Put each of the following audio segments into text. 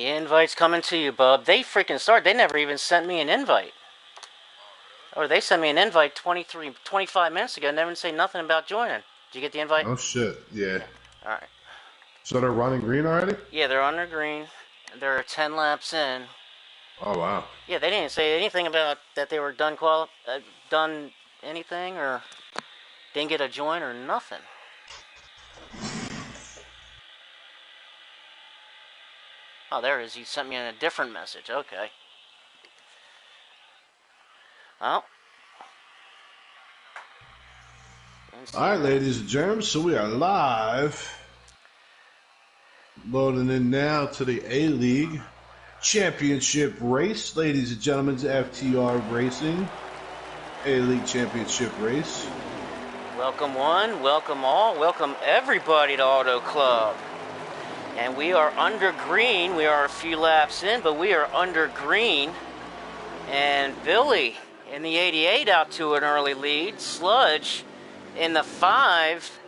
The invite's coming to you, bub. They freaking started. They never even sent me an invite. Or they sent me an invite 25 minutes ago and never say nothing about joining. Did you get the invite? Oh, shit. Yeah. Alright. So they're running green already? Yeah, they're under green. They're 10 laps in. Oh, wow. Yeah, they didn't say anything about that they were done anything or didn't get a join or nothing. Oh, there it is. He sent me a different message. Okay. Well. All right, ladies and gentlemen, so we are live. Loading in now to the A-League Championship race. Ladies and gentlemen, it's FTR Racing A-League Championship race. Welcome one, welcome all, welcome everybody to Auto Club. And we are under green. We are a few laps in, but we are under green. And Billy in the 88 out to an early lead. Sludge in the 5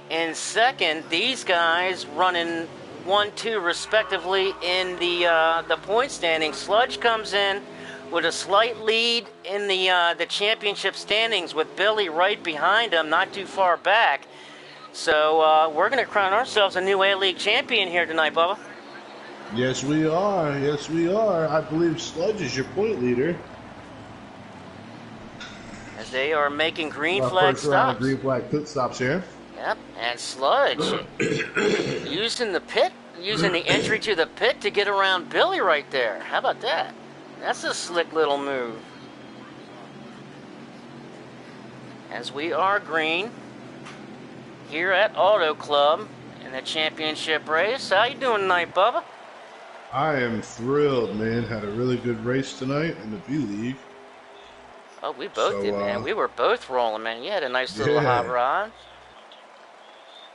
in second. These guys running 1-2 respectively in the point standing. Sludge comes in with a slight lead in the championship standings with Billy right behind him, not too far back. So we're going to crown ourselves a new A-League champion here tonight, Bubba. Yes, we are. Yes, we are. I believe Sludge is your point leader. As they are making green flag first round stops. of green flag pit stops here. Yep, and Sludge using the entry to the pit to get around Billy right there. How about that? That's a slick little move. As we are green here at Auto Club in the championship race. How you doing tonight, Bubba? I am thrilled, man. Had a really good race tonight in the V-League. Oh, we both did, man. We were both rolling, man. You had a nice little hot rod.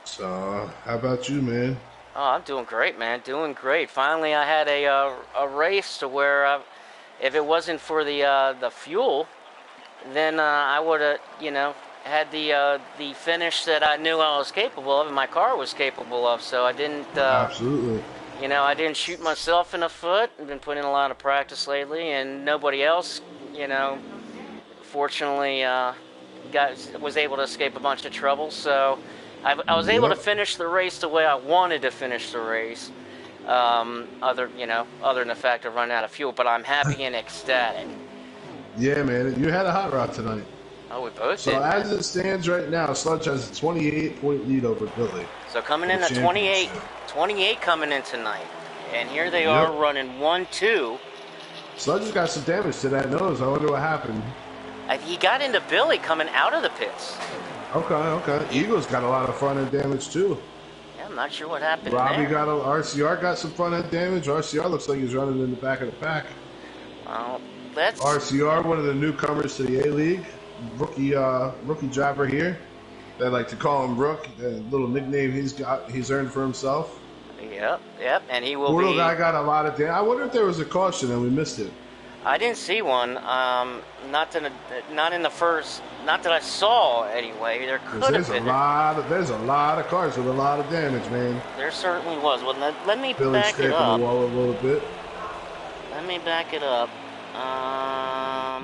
So, how about you, man? Oh, I'm doing great, man. Doing great. Finally, I had a race to where if it wasn't for the fuel, then I would have, had the finish that I knew I was capable of and my car was capable of. So I didn't. Absolutely. I didn't shoot myself in the foot. I've been putting in a lot of practice lately, and nobody else, fortunately, was able to escape a bunch of trouble. So I was able to finish the race the way I wanted to finish the race. Other than the fact of running out of fuel, but I'm happy and ecstatic. Yeah, man, you had a hot rod tonight. Oh, we both did. So as it stands right now, Sludge has a 28-point lead over Billy. So coming in at 28 coming in tonight. And here they are running 1-2. Sludge has got some damage to that nose. I wonder what happened. He got into Billy coming out of the pits. Okay. Eagle's got a lot of front end damage too. Yeah, I'm not sure what happened Robbie there. RCR got some front end damage. RCR looks like he's running in the back of the pack. Well, that's RCR, one of the newcomers to the A-League. Rookie driver here. They like to call him Rook. The little nickname he's earned for himself. Yep, and he will Portal be. guy got a lot of damage. I wonder if there was a caution and we missed it. I didn't see one. Not in the first. Not that I saw anyway. There could have been. There's a lot of cars with a lot of damage, man. There certainly was. Well, let me Billy back it up. The wall a little bit. Let me back it up.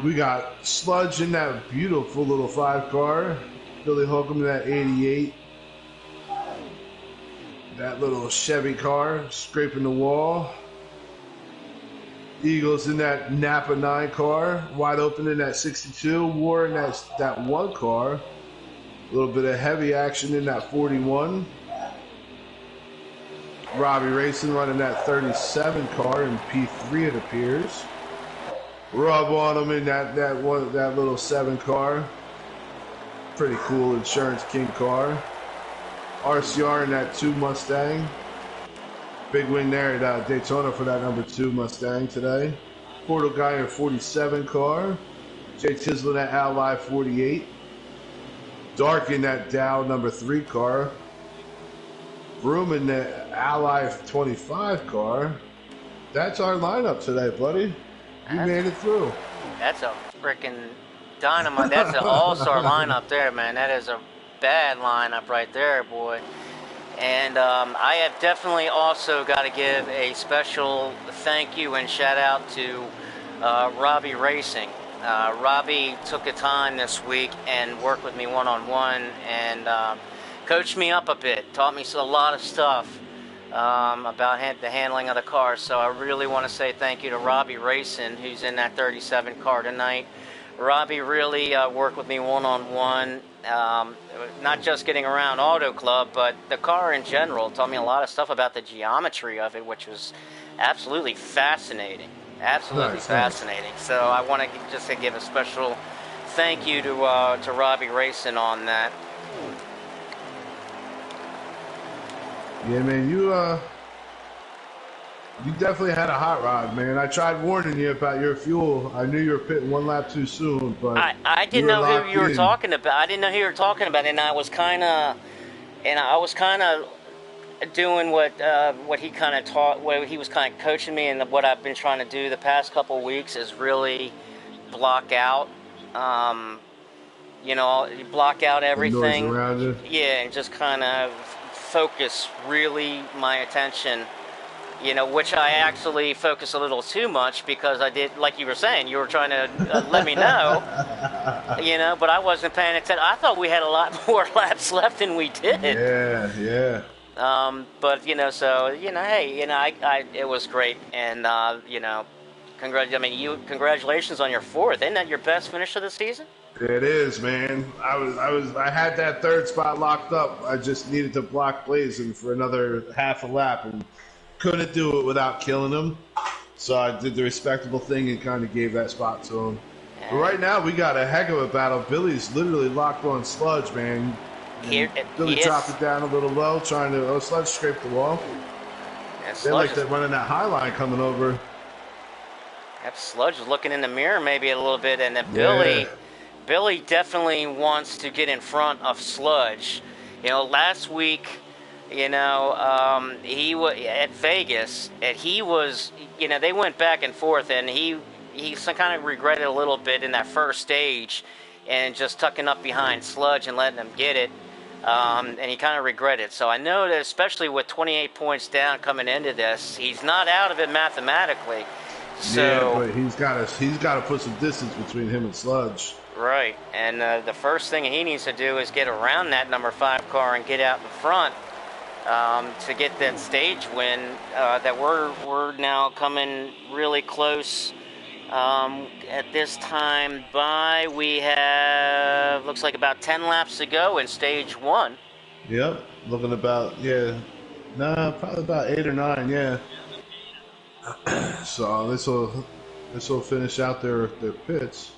We got Sludge in that beautiful little 5 car. Billy Holcomb in that 88. That little Chevy car scraping the wall. Eagles in that Napa 9 car. Wide open in that 62. War in that 1 car. A little bit of heavy action in that 41. Robbie Racing running that 37 car in P3, it appears. Rub on him in that little 7 car. Pretty cool Insurance King car. RCR in that 2 Mustang. Big win there at Daytona for that number 2 Mustang today. Portal guy in 47 car. Jay Tislin in that Ally 48. Dark in that Dow number 3 car. Broom in the Ally 25 car. That's our lineup today, buddy. You made it through. That's a freaking dynamite. That's an all-star lineup there, man. That is a bad lineup right there, boy. And I have definitely also got to give a special thank you and shout out to Robbie Racing. Robbie took the time this week and worked with me one-on-one and coached me up a bit, taught me a lot of stuff about the handling of the car. So I really want to say thank you to Robbie Racing, who's in that 37 car tonight. Robbie really worked with me one-on-one, not just getting around Auto Club, but the car in general. Taught me a lot of stuff about the geometry of it, which was absolutely fascinating. Absolutely fascinating. So I want to just give a special thank you to Robbie Racing on that. Yeah, man, you definitely had a hot rod, man. I tried warning you about your fuel. I knew you were pitting one lap too soon, but I didn't know who you were talking about. I didn't know who you were talking about, and I was kind of doing what he kind of taught, what he was kind of coaching me, and what I've been trying to do the past couple weeks is really block out, block out everything. The noise around it. Yeah, and just kind of focus really my attention. Which I actually focus a little too much because I did, like you were saying, you were trying to let me know, but I wasn't paying attention. I thought we had a lot more laps left than we did. Yeah. But hey, it was great, and congratulations on your fourth. Isn't that your best finish of the season? It is, man. I had that third spot locked up. I just needed to block Blazing for another half a lap and couldn't do it without killing him. So I did the respectable thing and kind of gave that spot to him. Yeah. But right now we got a heck of a battle. Billy's literally locked on Sludge, man. Billy dropped it down a little low, trying to Sludge scrape the wall. They like that running that high line coming over. That Sludge is looking in the mirror maybe a little bit, and then Billy definitely wants to get in front of Sludge. Last week, he was at Vegas, and he was, they went back and forth, and he kind of regretted a little bit in that first stage, and just tucking up behind Sludge and letting him get it, and he kind of regretted. So I know that especially with 28 points down coming into this, he's not out of it mathematically. So, yeah, but he's got to put some distance between him and Sludge. Right, and the first thing he needs to do is get around that number 5 car and get out in front. To get that stage win, that we're now coming really close. At this time we have, looks like about 10 laps to go in stage 1. Yep, looking about, probably about 8 or 9, yeah. So this will finish out their pits.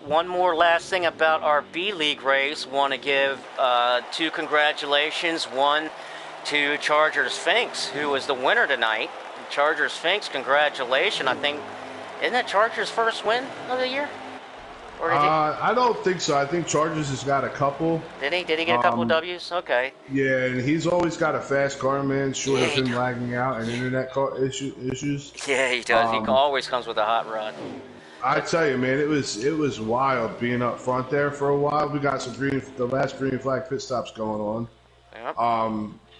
One more last thing about our B-League race. Want to give 2 congratulations. One to Charger Sphinx, who was the winner tonight. Charger Sphinx, congratulations. I think, isn't that Charger's first win of the year? Or did I don't think so. I think Chargers has got a couple. Did he get a couple of W's? Okay. Yeah, and he's always got a fast car, man, short of him lagging out and internet issues. Yeah, he does. He always comes with a hot rod. I tell you, man, it was wild being up front there for a while. We got the last green flag pit stops going on. Yep.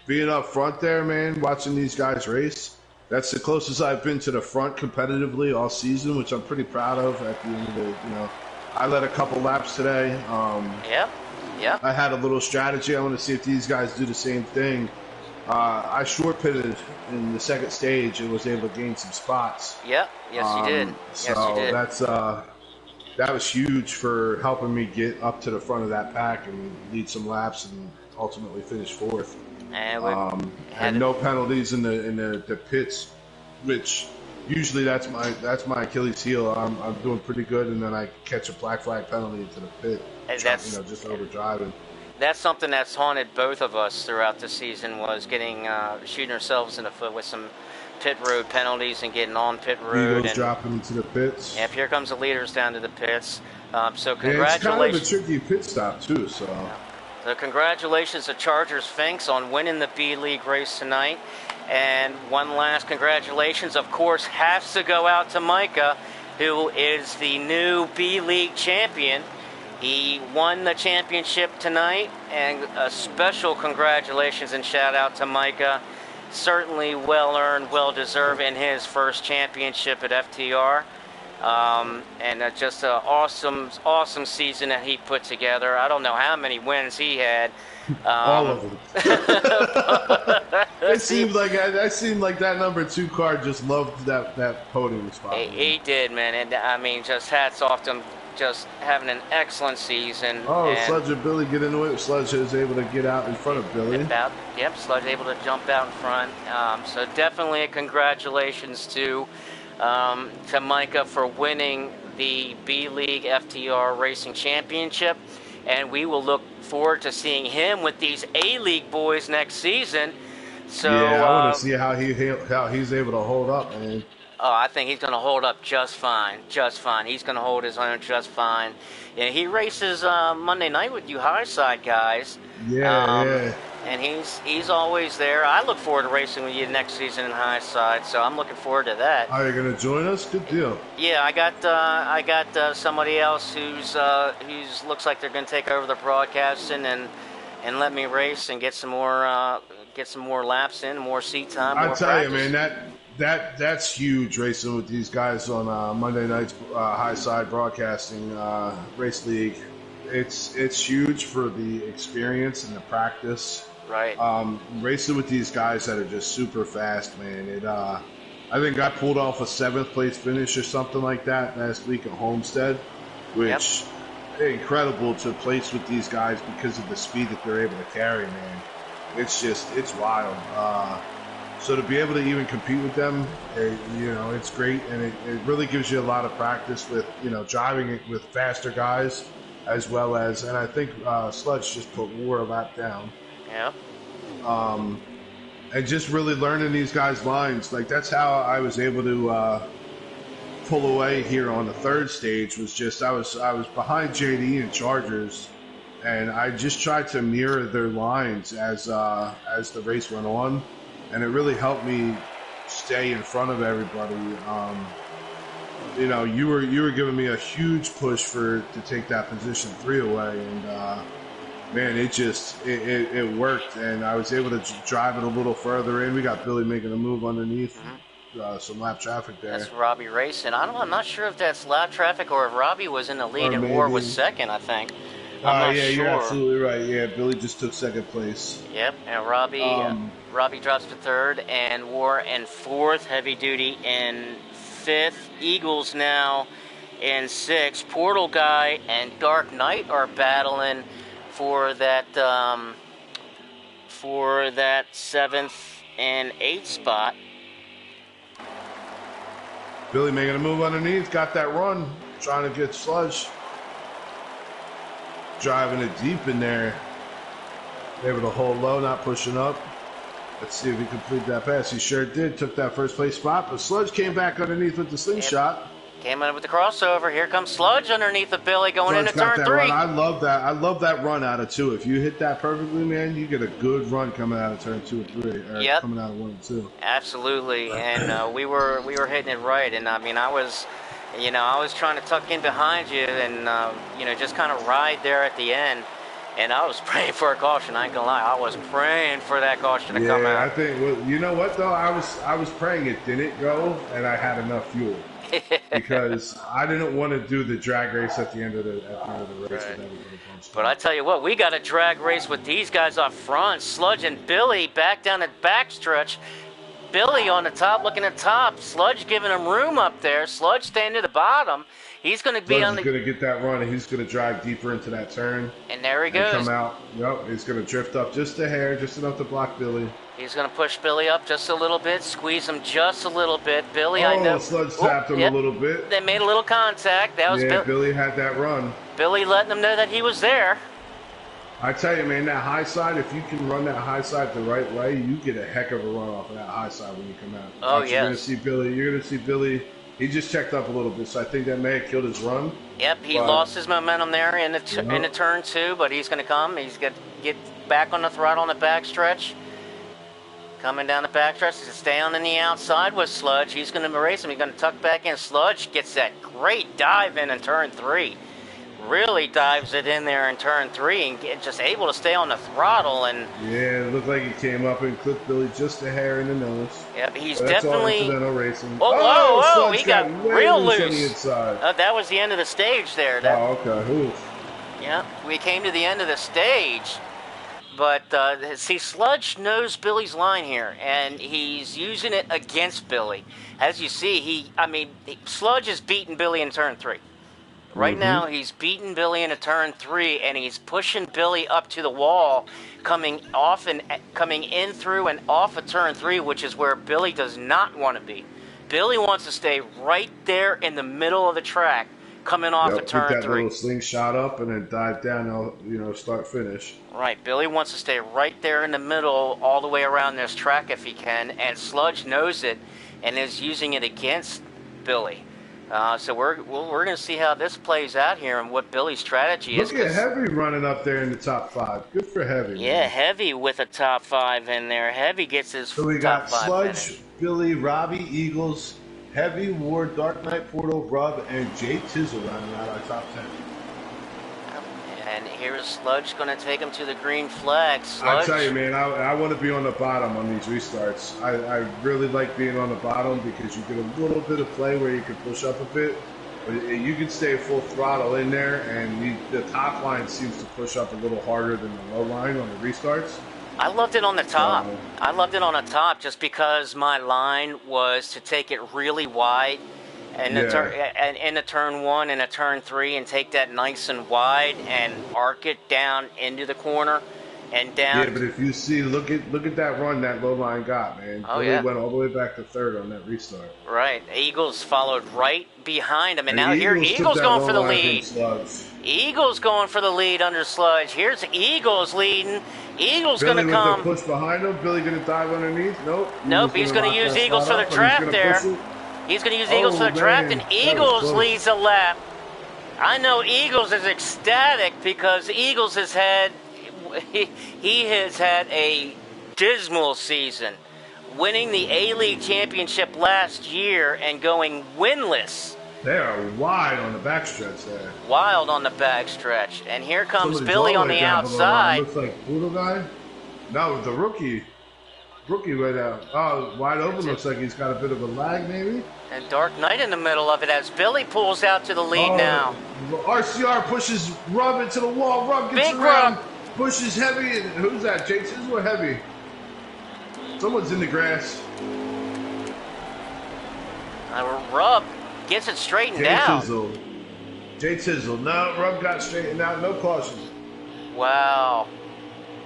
Being up front there, man, watching these guys race, that's the closest I've been to the front competitively all season, which I'm pretty proud of. At the end of the, I led a couple laps today. Yep. I had a little strategy. I want to see if these guys do the same thing. I short pitted in the second stage and was able to gain some spots. Yep. Yes, you did. So you did. That was huge for helping me get up to the front of that pack and lead some laps and ultimately finish 4th. And no penalties in the pits, which usually that's my Achilles heel. I'm doing pretty good, and then I catch a black flag penalty into the pit. And that's just over driving. That's something that's haunted both of us throughout the season, was getting shooting ourselves in the foot with some pit road penalties and getting on pit road and dropping into the pits. Yep, here comes the leaders down to the pits. So congratulations. Yeah, it's kind of a tricky pit stop too. So. Yeah. So congratulations to Charger Sphinx on winning the B-League race tonight. And one last congratulations, of course, has to go out to Micah, who is the new B-League champion. He won the championship tonight, and a special congratulations and shout out to Micah. Certainly well earned, well deserved in his first championship at FTR. And just an awesome season that he put together. I don't know how many wins he had. All of them. It seemed like that number 2 car just loved that podium spot. He did, man, and I mean, just hats off to him, just having an excellent season. Oh, Sludge and Billy get into it. Sludge is able to get out in front of Billy. Yep, Sludge able to jump out in front. So definitely a congratulations to Micah for winning the B-League FTR Racing Championship. And we will look forward to seeing him with these A-League boys next season. So yeah, I want to see how he's able to hold up, man. Oh, I think he's going to hold up just fine, just fine. He's going to hold his own just fine. Yeah, he races Monday night with you high side guys. Yeah. And he's always there. I look forward to racing with you next season in high side, so I'm looking forward to that. Are you going to join us? Good deal. Yeah, I got somebody else who's looks like they're going to take over the broadcasting and let me race and get some more laps in, more seat time. I tell you, man, that's huge racing with these guys on Monday night's high side broadcasting race league. It's huge for the experience and the practice. Right. Racing with these guys that are just super fast, man. I think I pulled off a 7th place finish or something like that last week at Homestead, which incredible to place with these guys because of the speed that they're able to carry, man. It's wild. So to be able to even compete with them, it's great, and it really gives you a lot of practice with, driving it with faster guys, as well as, and I think Sludge just put War a lap down. Yeah. And just really learning these guys' lines. Like, that's how I was able to pull away here on the 3rd stage, was just, I was behind JD and Chargers, and I just tried to mirror their lines as the race went on. And it really helped me stay in front of everybody. You were giving me a huge push to take that position 3 away, and man, it worked, and I was able to drive it a little further in. We got Billy making a move underneath some lap traffic there. That's Robbie racing. I'm not sure if that's lap traffic or if Robbie was in the lead and War was second, I think. I'm not sure. You're absolutely right. Yeah, Billy just took 2nd place. Yep, and Robbie drops to 3rd, and War in 4th, Heavy Duty in 5th, Eagles now in 6th. Portal Guy and Dark Knight are battling for that 7th and 8th spot. Billy making a move underneath, got that run, trying to get Sludge. Driving it deep in there. Able to hold low, not pushing up. Let's see if he completed that pass. He sure did. Took that 1st place spot, but Sludge came back underneath with the slingshot. Came in with the crossover. Here comes Sludge underneath of Billy going into turn 3. Run. I love that. I love that run out of 2. If you hit that perfectly, man, you get a good run coming out of turn 2 and 3. Or coming out of 1 and 2. Absolutely. And we were hitting it right. And I mean, I was trying to tuck in behind you and, just kind of ride there at the end. And I was praying for a caution. I ain't gonna lie. I was praying for that caution to come out. Yeah, I think, you know what, though? I was praying it didn't go, and I had enough fuel. Because I didn't want to do the drag race at the end of the race. Right. But I tell you what, we got a drag race with these guys up front. Sludge and Billy back down the backstretch. Billy on the top, looking at top. Sludge giving him room up there. Sludge staying to the bottom. He's going to be on the... He's going to get that run, and he's going to drag deeper into that turn. And there he goes. Come out. Yep, he's going to drift up just a hair, just enough to block Billy. He's going to push Billy up just a little bit, squeeze him just a little bit. Billy, I know... Sludge tapped him a little bit. They made a little contact. That was Billy had that run. Billy letting them know that he was there. I tell you, man, that high side, if you can run that high side the right way, you get a heck of a run off of that high side when you come out. Oh, yes. You're going to see Billy. He just checked up a little bit, so I think that may have killed his run. Yep, he lost his momentum there in the turn 2, but he's going to come. He's going to get back on the throttle on the backstretch. Coming down the backstretch, he's staying on the outside with Sludge. He's going to race him. He's going to tuck back in. Sludge gets that great dive in turn 3. really dives it in there in turn 3 and just able to stay on the throttle. And Yeah, it looked like he came up and clipped Billy just a hair in the nose. yeah, he's But that's all definitely. incidental racing. Oh, Oh, whoa, whoa! Sludge He got got way real loose on the loose. inside. That was the end of the stage there. Oh, okay. Oof. Yeah, we came to the end of the stage. But see, Sludge knows Billy's line here, and he's using it against Billy. As you see, Sludge is beating Billy in turn 3. Right now, he's beating Billy into turn 3, and he's pushing Billy up to the wall, coming in through and off of turn 3, which is where Billy does not want to be. Billy wants to stay right there in the middle of the track, coming off of turn 3. Put that little slingshot up and then dive down, start finish. Right, Billy wants to stay right there in the middle all the way around this track if he can, and Sludge knows it and is using it against Billy. So we're going to see how this plays out here and what Billy's strategy is. Look at Heavy running up there in the top 5. Good for Heavy. Yeah, man. Heavy with a top 5 in there. Heavy gets his So we top got 5 Sludge, finish. Billy, Robbie, Eagles, Heavy, Ward, Dark Knight, Portal, Rub, and Jay Tizzle rounding out our top 10. And here's Sludge going to take him to the green flag. Sludge. I tell you, man, I want to be on the bottom on these restarts. I really like being on the bottom because you get a little bit of play where you can push up a bit. But you can stay full throttle in there, and the top line seems to push up a little harder than the low line on the restarts. I loved it on the top. I loved it on the top just because my line was to take it really wide and in a turn 1 and a turn 3 and take that nice and wide and arc it down into the corner and down. Yeah, but if you see, look at that run that low line got, man. Oh, Billy yeah. went all the way back to 3rd on that restart. Right. Eagles followed right behind him, and now here Eagles Eagles took going that for the low line lead. from Sludge. Eagles going for the lead under Sludge. Here's Eagles leading. Eagles going to come. Billy with the push behind him. Billy going to dive underneath. Nope. He's going to use Eagles for the trap there. He's going to use Eagles for the trap, and Eagles leads a lap. I know Eagles is ecstatic because Eagles has had he has had a dismal season, winning the A-League championship last year and going winless. They are wide on the backstretch there. Wild on the backstretch. And here comes Billy on the outside. Looks like Poodle guy. No, the rookie. Rookie right out. Oh, wide open. Looks like he's got a bit of a lag maybe. And Dark Knight in the middle of it as Billy pulls out to the lead now. RCR pushes Rub into the wall. Rub gets Big around. Rub. Pushes Heavy. And who's that? Jay Tizzle or Heavy? Someone's in the grass. Rub gets it straightened out. Jay Tizzle. No, Rub got straightened out. No caution. Wow.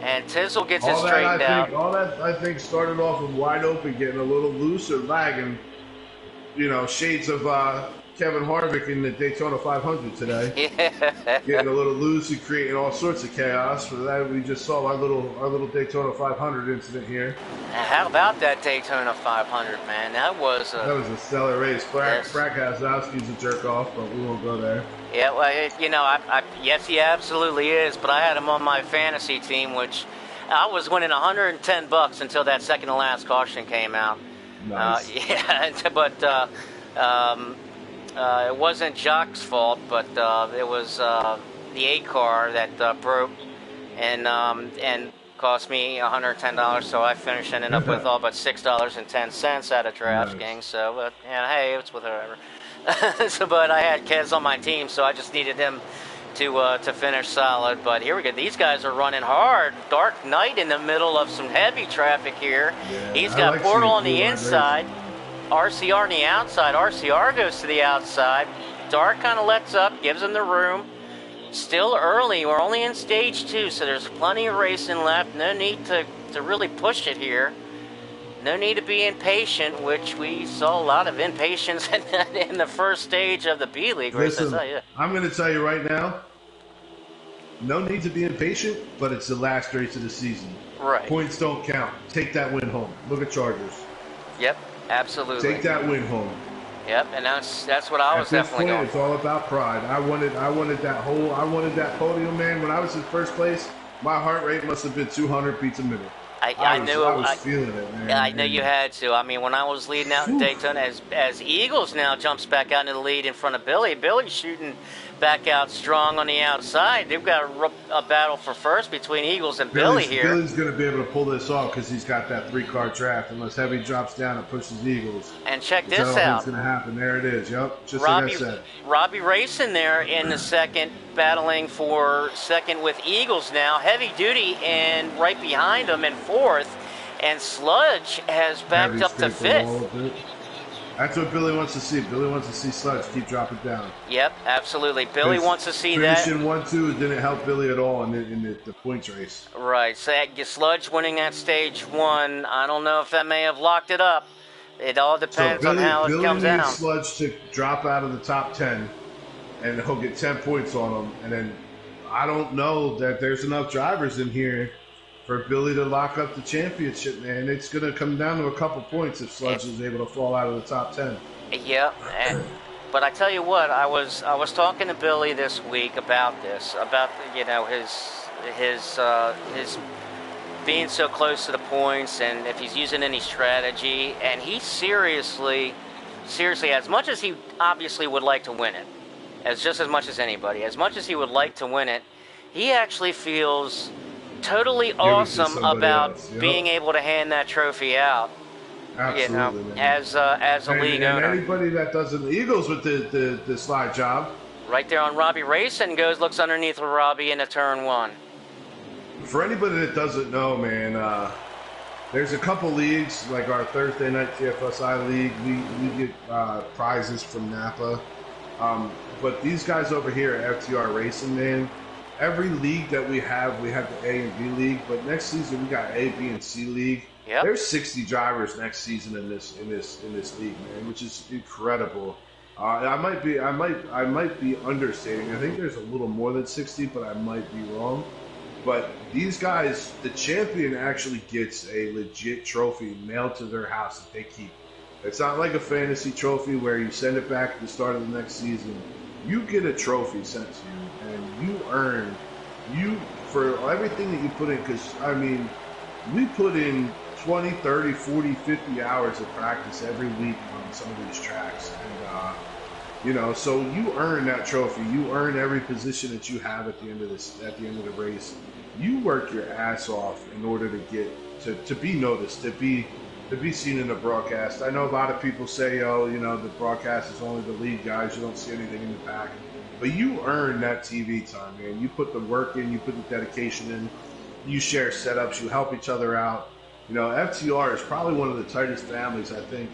And Tizzle gets it straightened out. All that, I think, started off with wide open, getting a little loose or lagging. Shades of Kevin Harvick in the Daytona 500 today. Yeah. Getting a little loose and creating all sorts of chaos. For that, we just saw our little Daytona 500 incident here. How about that Daytona 500, man? That was a stellar race. Brad Keselowski's a jerk off, but we won't go there. Yeah, well, yes, he absolutely is. But I had him on my fantasy team, which I was winning $110 until that second to last caution came out. Nice. But it wasn't Jacques' fault, but it was the 8 car that broke and cost me $110. So I finished ending up with all but $6.10 out of DraftKings. Nice. So, but hey, it's whatever. But I had Kez on my team, so I just needed him to finish solid. But here we go. These guys are running hard. Dark Knight in the middle of some heavy traffic here. Yeah, He's got Portal on the inside. RCR on the outside. RCR goes to the outside. Dark kind of lets up, gives him the room. Still early. We're only in stage 2, so there's plenty of racing left. No need to really push it here. No need to be impatient, which we saw a lot of impatience in the first stage of the B-League races. Listen, I'm going to tell you right now, no need to be impatient, but it's the last race of the season. Right. Points don't count. Take that win home. Look at Chargers. Yep, absolutely. Take that win home. Yep, and that's what I was definitely going for. It's all about pride. I wanted that podium, man. When I was in first place, my heart rate must have been 200 beats a minute. I knew I was I, feeling it, man. I know And, you had to. I mean, when I was leading out in whew, Daytona, as Eagles now jumps back out into the lead in front of Billy. Billy's shooting back out strong on the outside. They've got a battle for first between Eagles and Billy here. Billy's going to be able to pull this off because he's got that 3-car draft. Unless Heavy drops down and pushes Eagles, And check which I this don't think is out. going to happen. There it is. Yep, just like I Robbie said. Robbie racing there in the second, battling for second with Eagles now. Heavy duty and right behind him in fourth. And Sludge has backed Heavy up to scraping the wall fifth. a bit. That's what Billy wants to see. Billy wants to see Sludge keep dropping down. Yep, absolutely. Billy wants to see that. Finishing 1-2 didn't help Billy at all in the points race. Right. So Sludge winning that stage one, I don't know if that may have locked it up. It all depends on how it comes Billy out. needs Sludge to drop out of the top 10, and he'll get 10 points on him. And then I don't know that there's enough drivers in here for Billy to lock up the championship, man. It's going to come down to a couple points if Sludge is able to fall out of the top 10. Yep. But I tell you what, I was talking to Billy this week about this, about his being so close to the points and if he's using any strategy. And he seriously, as much as he obviously would like to win it, as much as anybody, as much as he would like to win it, he actually feels totally awesome about being able to hand that trophy out. Absolutely, as a league owner. And anybody that does the Eagles with the slide job. Right there on Robbie Racing looks underneath Robbie into turn one. For anybody that doesn't know, man, there's a couple leagues, like our Thursday night TFSI league. We get prizes from Napa. But these guys over here at FTR Racing, man, every league that we have the A and B league, but next season we got A, B, and C league. Yep. There's 60 drivers next season in this league, man, which is incredible. I might be understating. I think there's a little more than 60, but I might be wrong. But these guys, the champion actually gets a legit trophy mailed to their house that they keep. It's not like a fantasy trophy where you send it back at the start of the next season. You get a trophy sent to you, and you earn for everything that you put in. Because, I mean, we put in 20, 30, 40, 50 hours of practice every week on some of these tracks. And, so you earn that trophy. You earn every position that you have at the end of the race. You work your ass off in order to get to be noticed, to be seen in the broadcast. I know a lot of people say, the broadcast is only the lead guys. You don't see anything in the back. But you earn that TV time, man. You put the work in. You put the dedication in. You share setups. You help each other out. FTR is probably one of the tightest families I think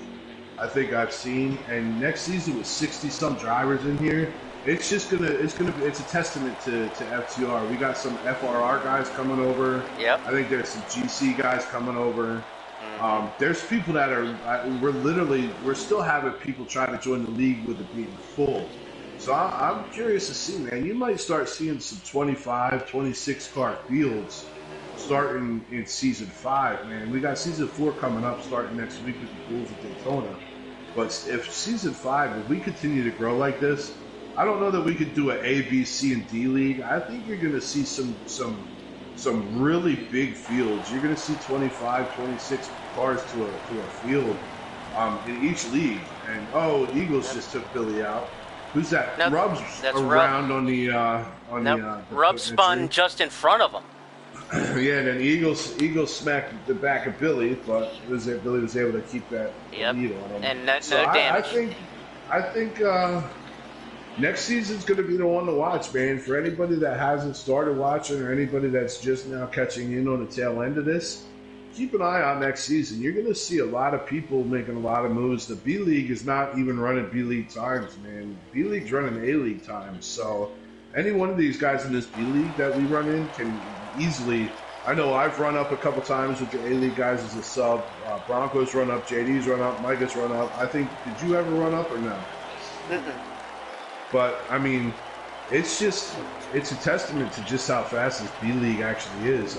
I've seen. And next season with 60-some drivers in here, it's a testament to FTR. We got some FRR guys coming over. Yep. I think there's some GC guys coming over. There's people that we're still having people trying to join the league with it being full. So I'm curious to see, man. You might start seeing some 25, 26 car fields starting in season 5, man. We got season 4 coming up starting next week with the Bulls at Daytona. But if season 5, if we continue to grow like this, I don't know that we could do an A, B, C, and D league. I think you're going to see some really big fields. You're going to see 25, 26 cars to a field in each league. And Eagles just took Billy out. Who's that? Nope, Rubb's around on the Rubb spun just in front of him. Yeah, and then Eagles smacked the back of Billy, but Billy was able to keep that lead on him. And no damage. I think next season's going to be the one to watch, man. For anybody that hasn't started watching or anybody that's just now catching in on the tail end of this, keep an eye on next season. You're going to see a lot of people making a lot of moves. The B League is not even running B League times, man. B League's running A League times. So any one of these guys in this B League that we run in can easily. I know I've run up a couple times with the A League guys as a sub. Broncos run up, JD's run up, Micah's run up. I think, did you ever run up or no? But I mean, it's a testament to just how fast this B League actually is.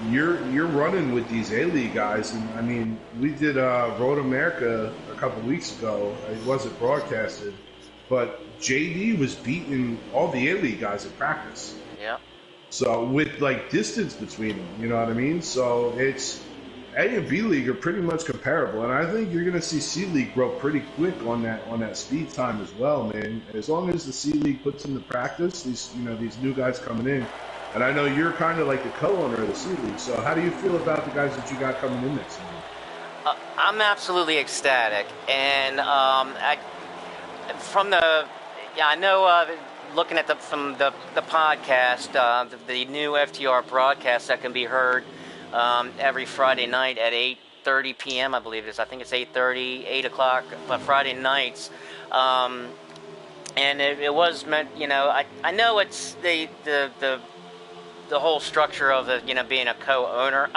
You're running with these A League guys, and I mean, we did Road America a couple weeks ago. It wasn't broadcasted, but JD was beating all the A League guys at practice. Yeah. So with like distance between them, you know what I mean? So it's A and B League are pretty much comparable, and I think you're gonna see C League grow pretty quick on that speed time as well, man. As long as the C League puts into practice these new guys coming in, and I know you're kind of like the co-owner of the C League. So how do you feel about the guys that you got coming in next season? I'm absolutely ecstatic, and from the yeah, I know. Looking at from the podcast, the new FTR broadcast that can be heard every Friday night at 8:30 p.m. I believe it is. I think it's 8:30, 8 o'clock, but Friday nights. And it was meant, I know it's the whole structure of it, being a co-owner.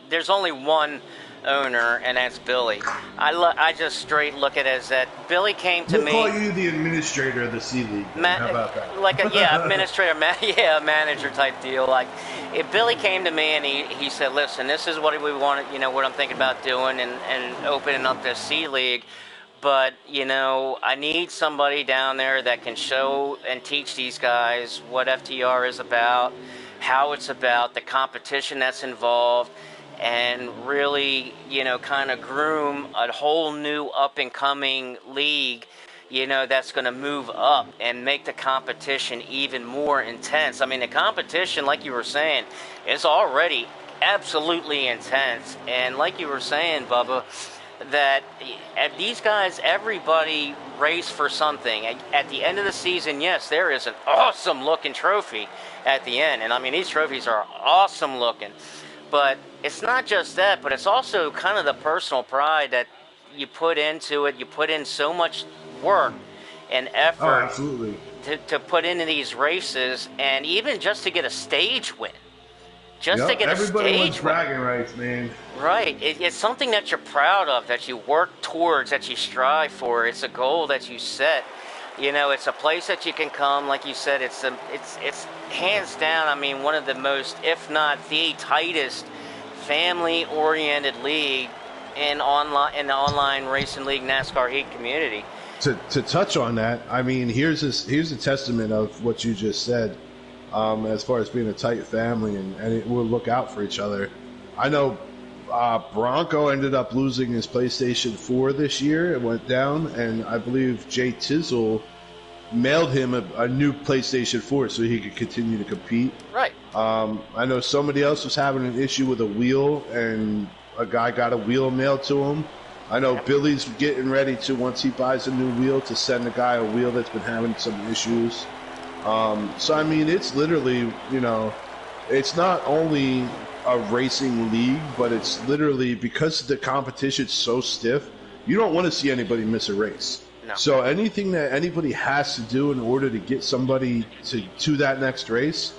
There's only one owner, and that's Billy. I just straight look at it as that Billy came to me. We'll call you the administrator of the C League. How about that? Like administrator, manager type deal. Like, if Billy came to me and he said, "Listen, this is what we want. What I'm thinking about doing, and opening up this C League." But, I need somebody down there that can show and teach these guys what FTR is about, how it's about, the competition that's involved, and really, kind of groom a whole new up-and-coming league, that's going to move up and make the competition even more intense. I mean, the competition, like you were saying, is already absolutely intense. And like you were saying, Bubba, that these guys, everybody race for something. At the end of the season, yes, there is an awesome looking trophy at the end. And I mean, these trophies are awesome looking. But it's not just that, but it's also kind of the personal pride that you put into it. You put in so much work and effort to put into these races, and even just to get a stage win. To get everybody wants bragging rights, man. Right. It's something that you're proud of, that you work towards, that you strive for. It's a goal that you set. It's a place that you can come. Like you said, it's hands down, I mean, one of the most, if not the tightest, family-oriented league in the online racing league NASCAR heat community. To touch on that, I mean, here's a testament of what you just said. As far as being a tight family and we'll look out for each other. I know Bronco ended up losing his PlayStation 4 this year. It went down, and I believe Jay Tizzle mailed him a new PlayStation 4 so he could continue to compete. Right. I know somebody else was having an issue with a wheel, and a guy got a wheel mailed to him. I know Billy's getting ready to, once he buys a new wheel, to send a guy a wheel that's been having some issues. So, I mean, it's literally, it's not only a racing league, but it's literally, because the competition's so stiff, you don't want to see anybody miss a race. No. So anything that anybody has to do in order to get somebody to that next race,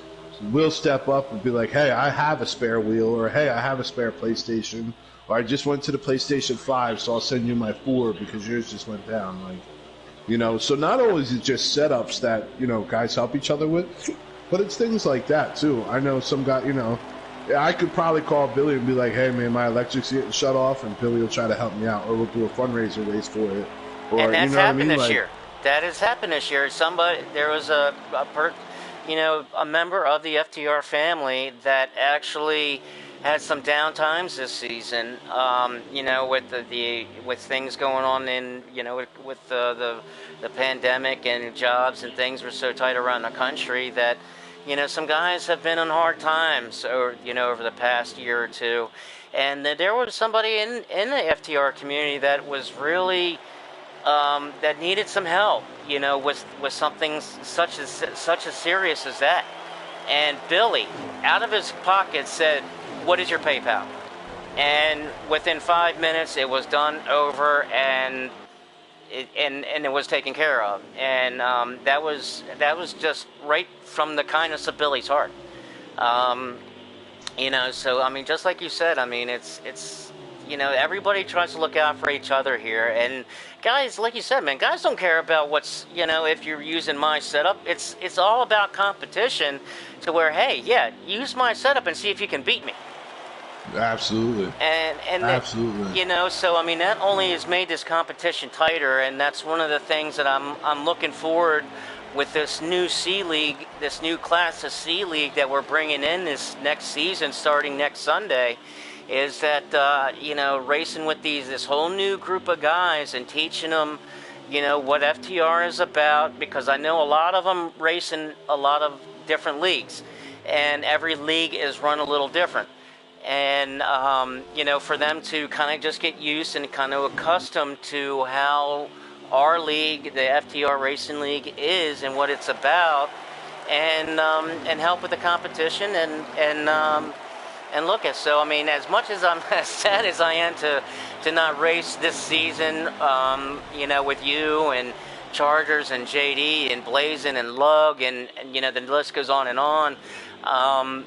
we'll step up and be like, hey, I have a spare wheel, or hey, I have a spare PlayStation, or I just went to the PlayStation 5, so I'll send you my 4 because yours just went down. So not only is it just setups that, guys help each other with, but it's things like that, too. I know some guy, I could probably call Billy and be like, hey, man, my electric's getting shut off, and Billy will try to help me out, or we'll do a fundraiser race for it. Or, and that's happened this year. That has happened this year. There was a member of the FTR family that actually had some downtimes this season, with things going on in, with the pandemic, and jobs and things were so tight around the country that, some guys have been on hard times, over the past year or two. And there was somebody in the FTR community that was really, that needed some help, with something such as serious as that. And Billy, out of his pocket, said, "What is your PayPal?" And within 5 minutes, it was done over, and it was taken care of. And that was just right from the kindness of Billy's heart. So I mean, just like you said, I mean, it's everybody tries to look out for each other here. And guys, like you said, man, guys don't care about what's, if you're using my setup. It's all about competition, to where, hey, yeah, use my setup and see if you can beat me. Absolutely. And absolutely. So I mean, that only has made this competition tighter, and that's one of the things that I'm looking forward with this new C League, this new class of C League that we're bringing in this next season, starting next Sunday, is that racing with this whole new group of guys and teaching them, what FTR is about, because I know a lot of them race in a lot of different leagues, and every league is run a little different. And, for them to kind of just get used and kind of accustomed to how our league, the FTR Racing League, is and what it's about, and help with the competition and look at. So, I mean, as much as I'm as sad as I am to not race this season, with you and Chargers and JD and Blazin and Lug and the list goes on and on. I'm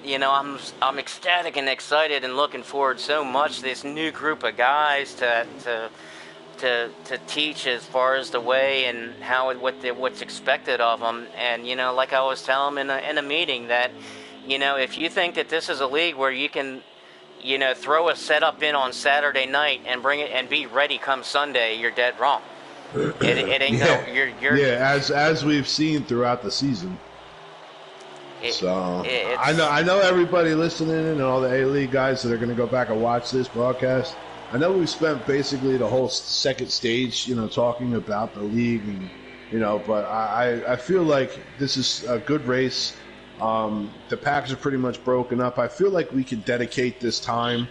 ecstatic and excited and looking forward so much to this new group of guys to teach as far as the way and what's expected of them. And like I always tell them in a meeting, that if you think that this is a league where you can throw a setup in on Saturday night and bring it and be ready come Sunday, you're dead wrong. It ain't as we've seen throughout the season. I know everybody listening and all the A-League guys that are going to go back and watch this broadcast. I know we've spent basically the whole second stage, talking about the league, and but I feel like this is a good race. The packs are pretty much broken up. I feel like we could dedicate this time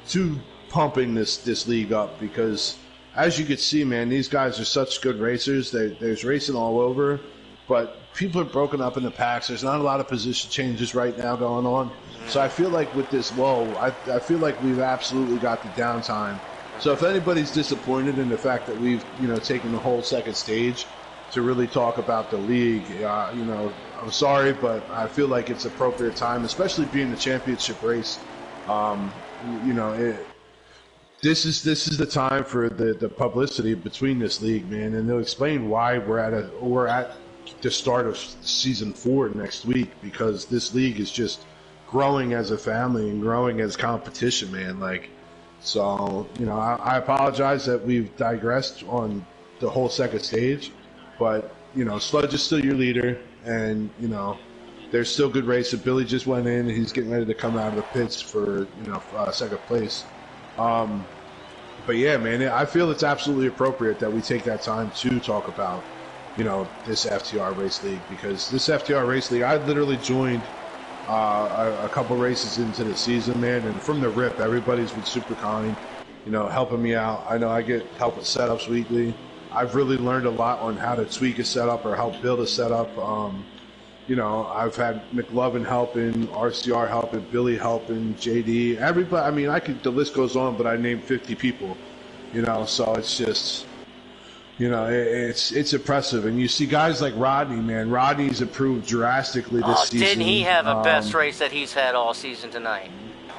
to pumping this league up, because as you can see, man, these guys are such good racers. There's racing all over, but people are broken up in the packs. There's not a lot of position changes right now going on. So I feel like with this lull, I feel like we've absolutely got the downtime. So if anybody's disappointed in the fact that we've, taken the whole second stage to really talk about the league, I'm sorry, but I feel like it's appropriate time, especially being the championship race. This is the time for the publicity between this league, man, and they'll explain why we're at the start of season 4 next week, because this league is just growing as a family and growing as competition, man. I apologize that we've digressed on the whole second stage, but Sludge is still your leader, and there's still good racing. Billy just went in, and he's getting ready to come out of the pits for second place. But yeah, man, I feel it's absolutely appropriate that we take that time to talk about this FTR race league, because this FTR race league, I literally joined a couple races into the season, man, and from the rip, everybody's been super kind, helping me out. I know I get help with setups weekly. I've really learned a lot on how to tweak a setup or help build a setup. I've had McLovin helping, RCR helping, Billy helping, JD, everybody. I mean, the list goes on, but I named 50 people, so it's just, it's impressive. And you see guys like Rodney, man. Rodney's improved drastically this season. Didn't he have a best race that he's had all season tonight?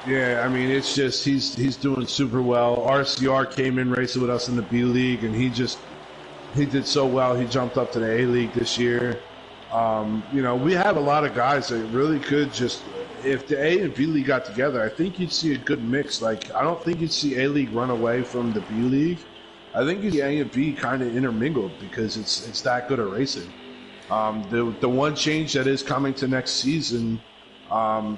Yeah, I mean, it's just he's doing super well. RCR came in racing with us in the B League, and he did so well. He jumped up to the A League this year. We have a lot of guys that really could just, if the A and B League got together, I think you'd see a good mix. I don't think you'd see A League run away from the B League. I think you'd see A and B kind of intermingled, because it's that good at racing. The one change that is coming to next season, the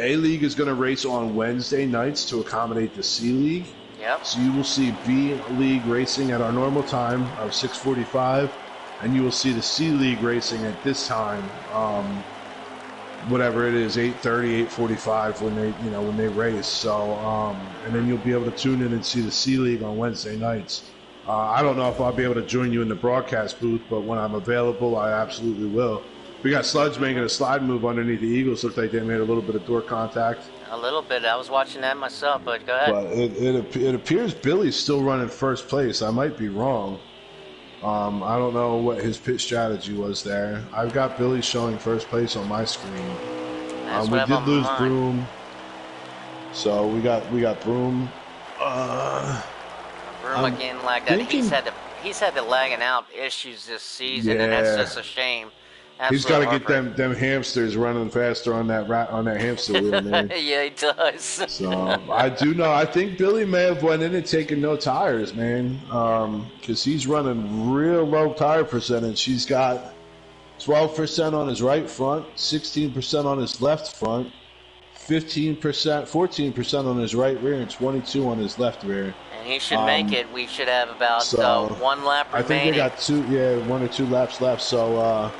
A League is going to race on Wednesday nights to accommodate the C League. Yep. So you will see B League racing at our normal time of 6:45, and you will see the C League racing at this time, whatever it is, 8:30, 8:45 when they race. So and then you'll be able to tune in and see the C League on Wednesday nights. I don't know if I'll be able to join you in the broadcast booth, but when I'm available, I absolutely will. We got Sludge making a slide move underneath the Eagles. Looks like they made a little bit of door contact. A little bit. I was watching that myself, but go ahead. But it appears Billy's still running first place. I might be wrong. I don't know what his pit strategy was there. I've got Billy showing first place on my screen. We did lose Broom. So we got Broom. Broom again lagged out. He's had the lagging out issues this season, and that's just a shame. He's got to get them hamsters running faster on that hamster wheel, man. Yeah, he does. So I do know. I think Billy may have went in and taken no tires, man, because he's running real low tire percentage. He's got 12% on his right front, 16% on his left front, 15%, 14% on his right rear, and 22 on his left rear. And he should make it. We should have about one lap remaining. I think they got 1 or 2 laps left. So,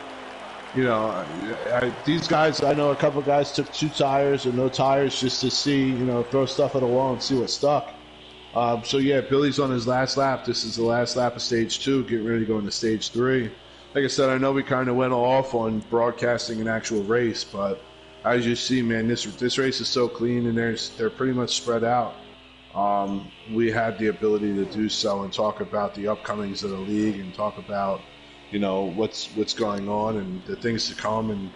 you know, these guys, I know a couple of guys took 2 tires or no tires just to see, you know, throw stuff at a wall and see what stuck. So, yeah, Billy's on his last lap. This is the last lap of stage 2, getting ready to go into stage 3. Like I said, I know we kind of went off on broadcasting an actual race, but as you see, man, this race is so clean, and they're pretty much spread out. We had the ability to do so and talk about the upcomings of the league and talk about, you know, what's going on and the things to come, and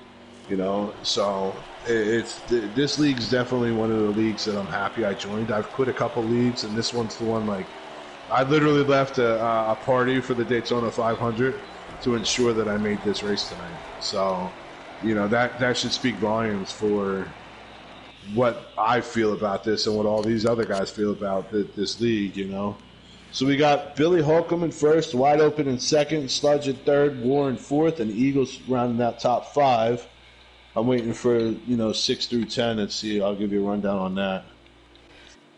you know, so this league is definitely one of the leagues that I'm happy I joined. I've quit a couple leagues, and this one's the one. Like, I literally left a party for the Daytona 500 to ensure that I made this race tonight. So, you know, that should speak volumes for what I feel about this and what all these other guys feel about this league, you know. So we got Billy Holcomb in first, Wide Open in second, Sludge in third, War in fourth, and Eagles rounding out top 5. I'm waiting for, you know, 6 through 10. Let's see. I'll give you a rundown on that.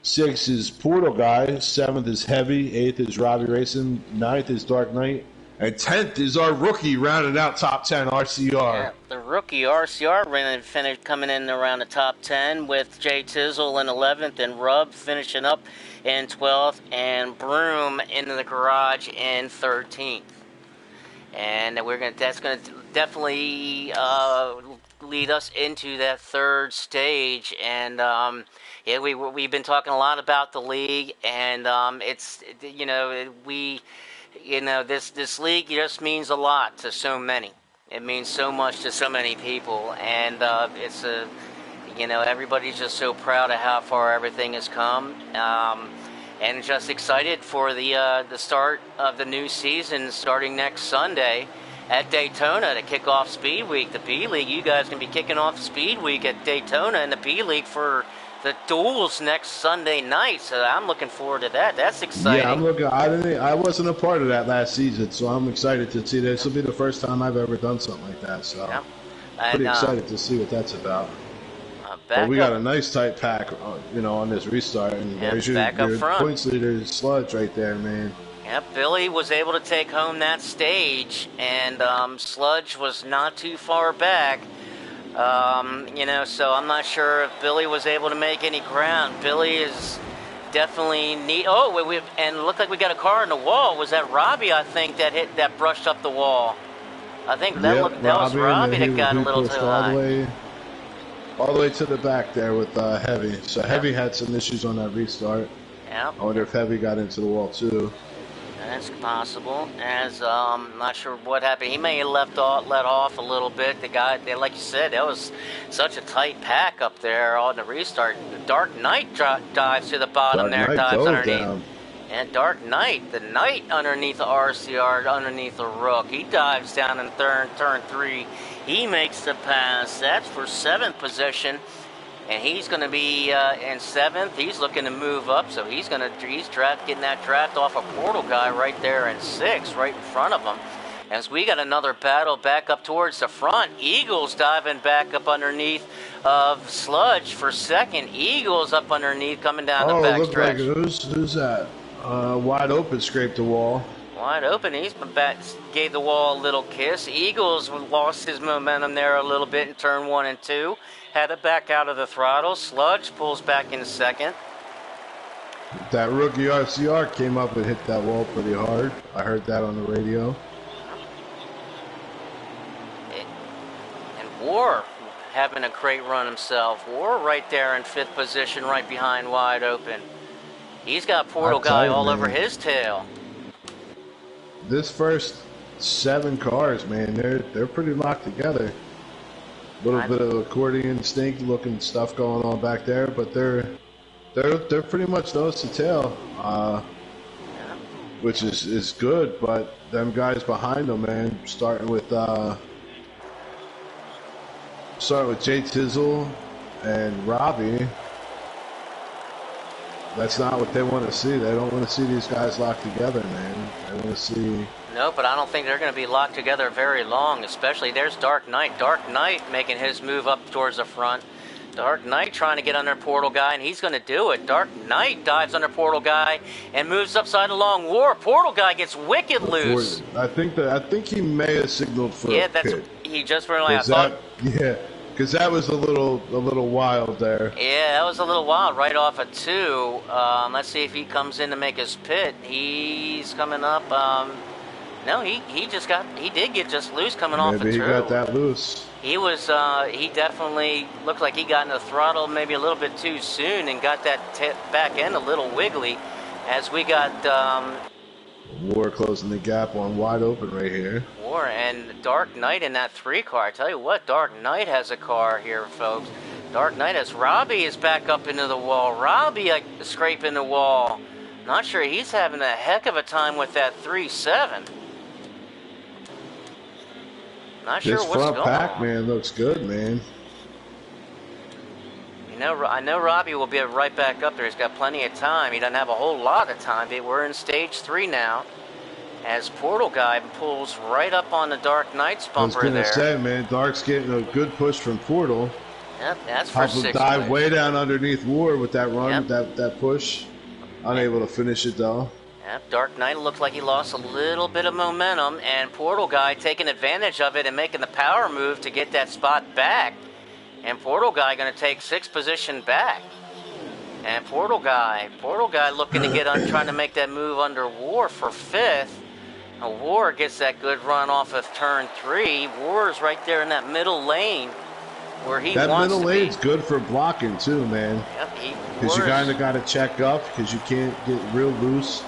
6 is Portal Guy. 7th is Heavy. 8th is Robbie Racing. 9th is Dark Knight. And 10th is our rookie rounding out top 10, RCR. Yeah, the rookie RCR coming in around the top 10 with Jay Tizzle in 11th and Rub finishing up in 12th and Broom in the garage in 13th. And that's going to definitely lead us into that third stage. And yeah, we've been talking a lot about the league, and it's, you know, this league just means a lot to so many. It means so much to so many people, and it's you know, everybody's just so proud of how far everything has come, and just excited for the start of the new season starting next Sunday at Daytona to kick off Speed Week. The P League, you guys can be kicking off Speed Week at Daytona, and the P League for the duels next Sunday night, so I'm looking forward to that. That's exciting. Yeah, I wasn't a part of that last season, so I'm excited to see that. This will be the first time I've ever done something like that, so yeah. Pretty excited to see what that's about. But we got a nice tight pack, you know, on this restart, and there's your points leader, Sludge, right there, man. Yep, Billy was able to take home that stage, and Sludge was not too far back. You know, so I'm not sure if Billy was able to make any ground. Billy is definitely neat. Oh, and it looked like we got a car in the wall. Was that Robbie, I think, that brushed up the wall? I think that was Robbie that got a little too high. All the way to the back there with Heavy. So Heavy had some issues on that restart. Yep. I wonder if Heavy got into the wall too. That's possible. As not sure what happened. He may have let off a little bit. The guy, like you said, that was such a tight pack up there on the restart. The Dark Knight dives to the bottom there, dives underneath. Down. And Dark Knight, the Knight underneath the RCR, underneath the Rook, he dives down in turn 3. He makes the pass. That's for 7th position. And he's going to be in 7th. He's looking to move up, so he's getting that draft off a Portal Guy right there in 6th, right in front of him. As we got another battle back up towards the front. Eagles diving back up underneath of Sludge for 2nd. Eagles up underneath, coming down the backstretch. Who's that? Wide Open scraped the wall. Wide Open, gave the wall a little kiss. Eagles lost his momentum there a little bit in turn 1 and 2. Had to back out of the throttle. Sludge pulls back in 2nd. That rookie RCR came up and hit that wall pretty hard. I heard that on the radio. And War having a great run himself. War right there in 5th position, right behind Wide Open. He's got Portal Guy all over his tail. This first 7 cars, man, they're pretty locked together. A little bit of accordion stink looking stuff going on back there, but they're pretty much nose to tail, which is good. But them guys behind them, man, starting with Jay Tizzle and Robbie. That's not what they want to see. They don't want to see these guys locked together, man. They want to see... No, but I don't think they're going to be locked together very long, especially there's Dark Knight. Dark Knight making his move up towards the front. Dark Knight trying to get under Portal Guy, and he's going to do it. Dark Knight dives under Portal Guy and moves upside a long war. Portal Guy gets wicked loose. I think he may have signaled for a pit. He just realized. Yeah, because that was a little wild there. Yeah, that was a little wild right off of 2. Let's see if he comes in to make his pit. He's coming up. No, he did get just loose coming off of 2. Maybe he got that loose. He was, he definitely looked like he got in the throttle maybe a little bit too soon and got that back end a little wiggly as we got, War closing the gap on wide open right here. War and Dark Knight in that 3 car. I tell you what, Dark Knight has a car here, folks. Dark Knight has Robbie is back up into the wall. Robbie scraping the wall. Not sure he's having a heck of a time with that 3.7. Not sure what's going on. This front pack, man, looks good, man. You know, I know Robbie will be right back up there. He's got plenty of time. He doesn't have a whole lot of time, but we're in stage 3 now. As Portal Guy pulls right up on the Dark Knight's bumper there. I was going to say, man, Dark's getting a good push from Portal. Yep, that's for 6th dive place. way down underneath War with that run, that push. Unable to finish it, though. Yep, Dark Knight looked like he lost a little bit of momentum, and Portal Guy taking advantage of it and making the power move to get that spot back. And Portal Guy going to take 6th position back. And Portal Guy looking to get on, trying to make that move under War for 5th. Now War gets that good run off of turn 3. War's right there in that middle lane where he wants to be. That middle lane's good for blocking too, man. Yep, because you kind of got to check up because you can't get real loose.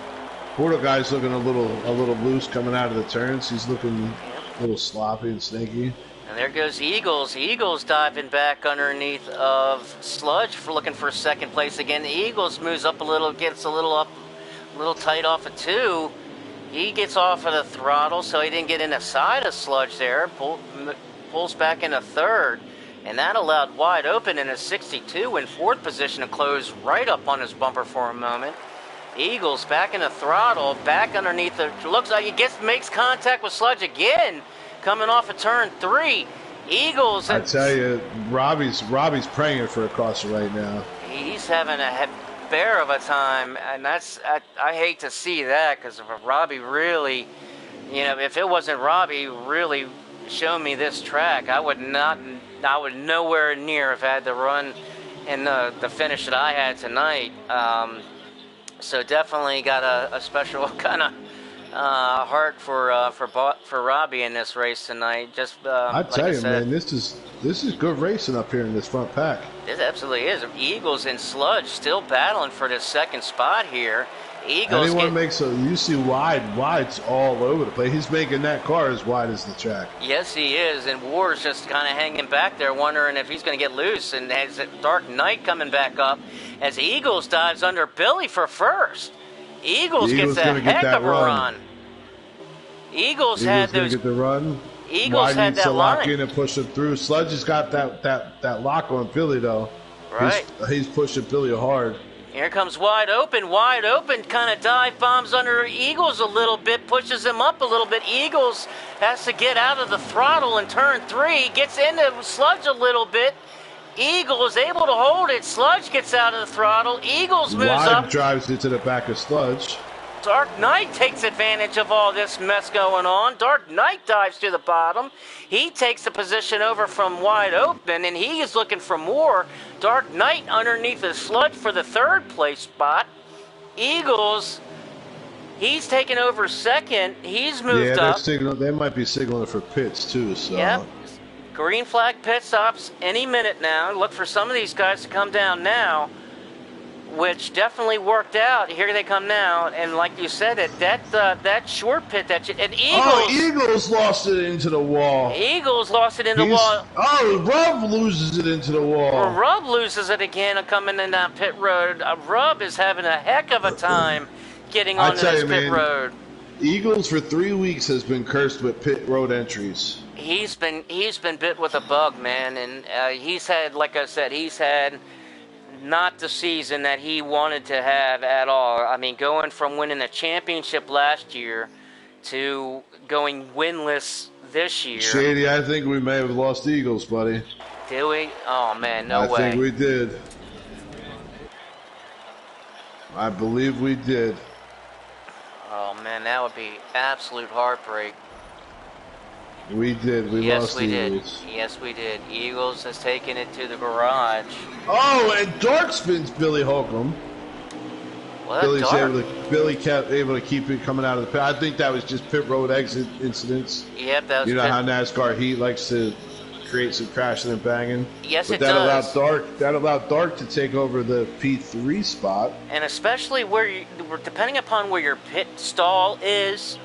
Portal Guy's looking a little loose coming out of the turns. He's looking a little sloppy and snaky. And there goes Eagles. Eagles diving back underneath of Sludge for looking for 2nd place again. Eagles moves up a little, gets a little tight off of 2. He gets off of the throttle, so he didn't get in the side of Sludge there. Pulls back into 3rd. And that allowed Wide Open in a 62 in 4th position to close right up on his bumper for a moment. Eagles back in the throttle, back underneath the... Looks like he makes contact with Sludge again, coming off of turn 3. Eagles... I tell you, Robbie's praying for a caution right now. He's having a bear of a time, and that's... I hate to see that, because if Robbie really... You know, if it wasn't Robbie really showing me this track, I would nowhere near have had the run and the finish that I had tonight. So definitely got a special kind of heart for Robbie in this race tonight. Just I tell you, man, this is good racing up here in this front pack. It absolutely is. Eagles and Sludge still battling for this 2nd spot here. Eagles. You see Wide's all over the place. He's making that car as wide as the track. Yes, he is, and War's just kind of hanging back there, wondering if he's going to get loose. And has Dark Knight coming back up as Eagles dives under Billy for 1st. Eagles gets a heck of a run. Eagles had those. Get the run. Eagles had that line. Lock in and push him through. Sludge has got that lock on Billy though. Right. He's pushing Billy hard. Here comes Wide Open. Wide Open kind of dive bombs under Eagles a little bit, pushes him up a little bit. Eagles has to get out of the throttle in turn 3, gets into Sludge a little bit. Eagles able to hold it. Sludge gets out of the throttle. Eagles moves up. Drives into the back of Sludge. Dark Knight takes advantage of all this mess going on. Dark Knight dives to the bottom. He takes the position over from Wide Open, and he is looking for more. Dark Knight underneath the Sludge for the 3rd place spot. Eagles, he's taken over 2nd. He's moved up. They might be signaling for pits too. So. Yep. Green flag pit stops any minute now. Look for some of these guys to come down now, which definitely worked out. Here they come now, and like you said, that short pit and Eagles. Eagles lost it into the wall. Eagles lost it into the wall. Rub loses it into the wall. Well, Rub loses it again coming in that pit road. Rub is having a heck of a time getting onto this pit road. Eagles for 3 weeks has been cursed with pit road entries. He's been bit with a bug, man, and he's had, like I said, he's had not the season that he wanted to have at all. I mean, going from winning a championship last year to going winless this year. Shady, I think we may have lost Eagles, buddy. Did we? Oh, man, no way. I think we did. I believe we did. Oh, man, that would be absolute heartbreak. We did. We lost Eagles. Yes, we did. Eagles has taken it to the garage. Oh, and Dark spins Billy Holcomb. What? Billy kept able to keep it coming out of the pit. I think that was just pit road exit incidents. Yep, that was. You know how NASCAR Heat likes to create some crashing and banging. Yes, but it does. That allowed Dark to take over the P3 spot. And especially depending upon where your pit stall is,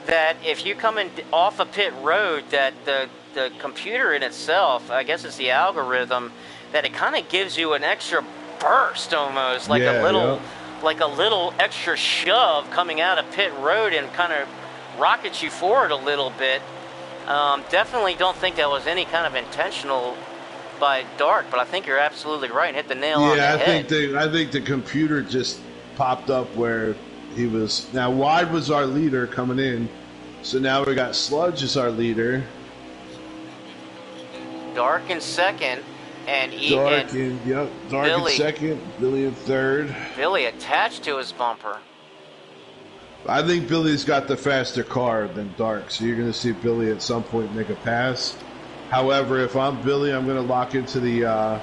that if you come in off a pit road, that the computer in itself, I guess it's the algorithm, that it kind of gives you an extra burst almost, like a little extra shove coming out of pit road and kind of rockets you forward a little bit. Definitely don't think that was any kind of intentional by Dark, but I think you're absolutely right. Hit the nail on the head. I think the computer just popped up where he was. Now, Wide was our leader coming in, so now we got Sludge as our leader. Dark in second, and Dark in second, Billy in third. Billy attached to his bumper. I think Billy's got the faster car than Dark, so you're going to see Billy at some point make a pass. However, if I'm Billy, I'm going to lock into the...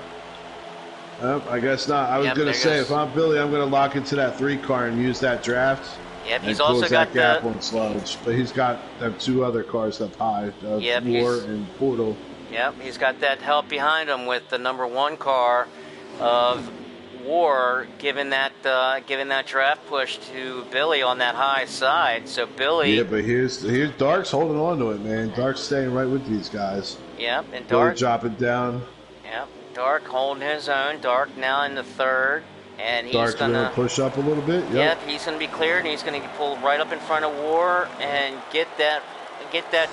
I guess not. I was going to say, if I'm Billy, I'm going to lock into that 3 car and use that draft. Yep, he's also got that gap on Sludge. But he's got them 2 other cars up high, War and Portal. Yep, he's got that help behind him with the number 1 car of War, giving that draft push to Billy on that high side. So Billy. Yeah, but here's Dark's holding on to it, man. Dark's staying right with these guys. Yep, and Dark dropping down. Yep, Dark holding his own. Dark now in the third, and he's gonna push up a little bit. Yep, he's gonna be cleared, and he's gonna pull right up in front of War and get that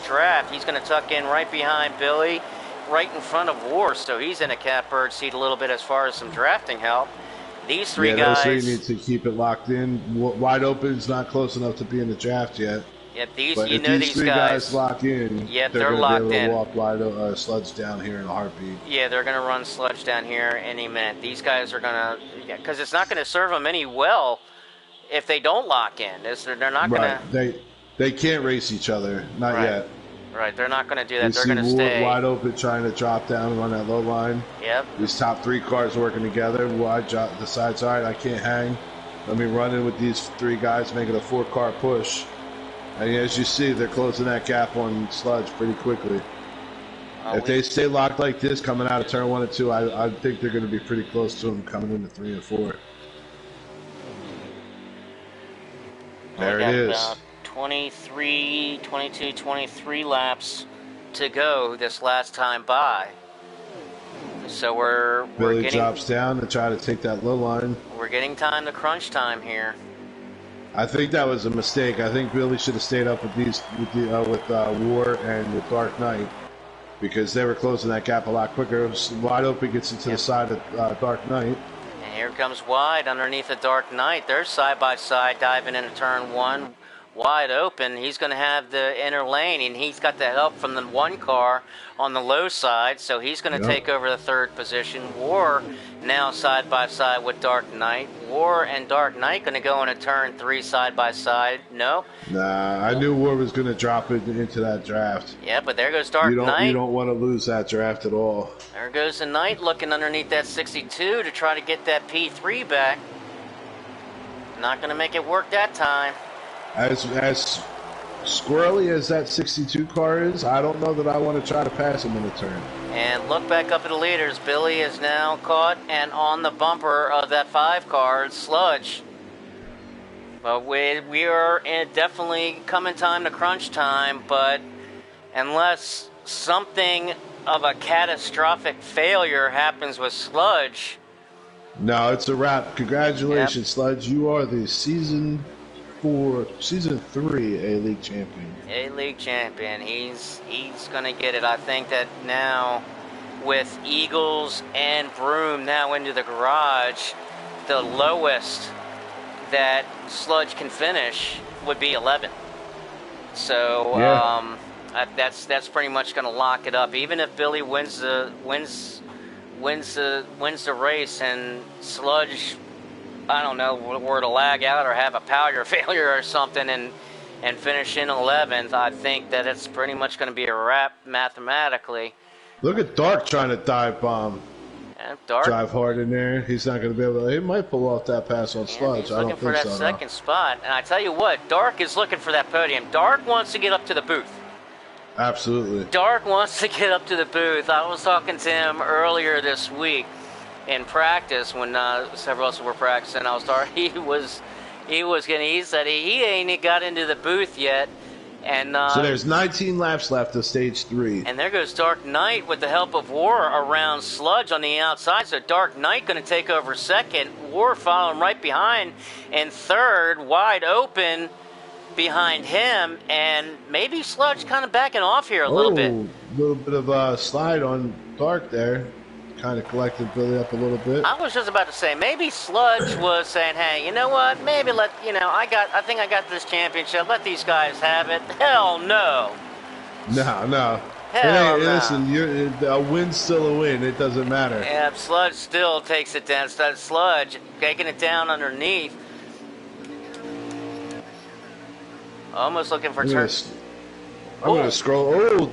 draft. He's gonna tuck in right behind Billy, right in front of War, so he's in a catbird seat a little bit as far as some drafting help. These 3 guys... those 3 need to keep it locked in. Wide Open's not close enough to be in the draft yet. Yep, these 3 guys lock in, yep, they're locked in. They're going to walk Sludge down here in a heartbeat. Yeah, they're going to run Sludge down here any minute. These guys are going to... because it's not going to serve them any well if they don't lock in. They're not going to... They can't race each other. Not yet. Right, they're not going to do that. They're going to stay Wide Open trying to drop down and run that low line. Yep. These top 3 cars working together. Wide decides, all right, I can't hang. Let me run in with these 3 guys, make it a 4-car push. And as you see, they're closing that gap on Sludge pretty quickly. If they stay locked like this coming out of turn 1 and 2, I think they're going to be pretty close to them coming into 3 and 4. There it is. About 23 laps to go this last time by. So Billy drops down to try to take that low line. We're getting time to crunch time here. I think that was a mistake. I think Billy should have stayed up with War and with Dark Knight, because they were closing that gap a lot quicker. Wide Open gets into the side of Dark Knight. And here comes Wide underneath the Dark Knight. They're side by side diving into turn 1. Wide Open, he's going to have the inner lane, and he's got the help from the 1 car on the low side, so he's going to take over the 3rd position. War now side by side with Dark Knight. War and Dark Knight going to go into turn 3 side by side. No? Nah, I knew War was going to drop it into that draft. Yeah, but there goes Dark Knight. You don't want to lose that draft at all. There goes the Knight looking underneath that 62 to try to get that P3 back. Not going to make it work that time. As squirrely as that 62 car is, I don't know that I want to try to pass him in the turn. And look back up at the leaders. Billy is now caught and on the bumper of that 5 car, Sludge. But we are definitely coming time to crunch time, but unless something of a catastrophic failure happens with Sludge... No, it's a wrap. Congratulations, Sludge. You are the Season 3 A-League champion. A-League champion. He's going to get it. I think that now with Eagles and Broom now into the garage, the lowest that Sludge can finish would be 11. So Yeah. that's pretty much going to lock it up. Even if Billy wins the race and Sludge, I don't know, were to lag out or have a power failure or something and finish in 11th, I think that it's pretty much going to be a wrap mathematically. Look at Dark trying to dive bomb. And Dark, Drive hard in there. He's not going to be able to. He might pull off that pass on Sludge. he's I don't looking for think that so. second spot. And I tell you what, Dark is looking for that podium. Dark wants to get up to the booth. Absolutely. Dark wants to get up to the booth. I was talking to him earlier this week in practice when several of us were practicing. He said he ain't got into the booth yet. And so there's 19 laps left of stage 3. And there goes Dark Knight with the help of War around Sludge on the outside. So Dark Knight going to take over second. War following right behind. And third, wide open behind him. And maybe Sludge kind of backing off here a little bit. A little bit of a slide on Dark there. Kind of collected Billy up a little bit. I was just about to say, maybe Sludge was saying, hey, you know what? Maybe I think I got this championship. Let these guys have it. Hell no. No. Hell no. Listen, a win's still a win. It doesn't matter. Yeah, Sludge still takes it down. Sludge taking it down underneath. Almost looking for turn. I'm going to scroll. Oh,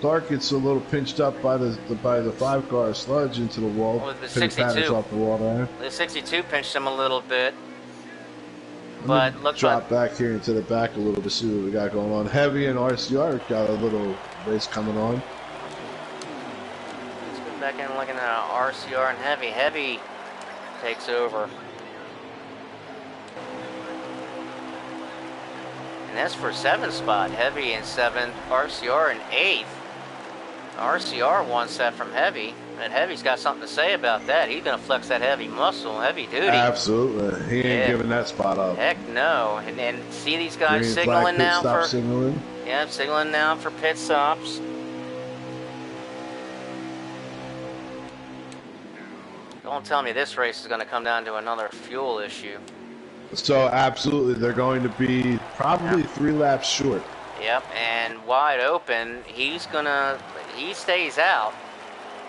Dark gets a little pinched up by the 5-car Sludge into the wall. With the 62 off the wall there. The 62 pinched him a little bit. But looks drop back here into the back a little bit, see what we got going on. Heavy and RCR got a little race coming on. Let's go back in looking at RCR and Heavy. Heavy takes over. And that's for 7th spot. Heavy in 7th, RCR in 8th. RCR wants that from Heavy, and Heavy's got something to say about that. He's going to flex that Heavy muscle, heavy duty. Absolutely. He ain't giving that spot up. Heck no. And see these guys signaling now for... signaling. Yeah, signaling now for pit stops. Don't tell me this race is going to come down to another fuel issue. So absolutely, they're going to be probably 3 laps short. Yep, and wide open, he stays out,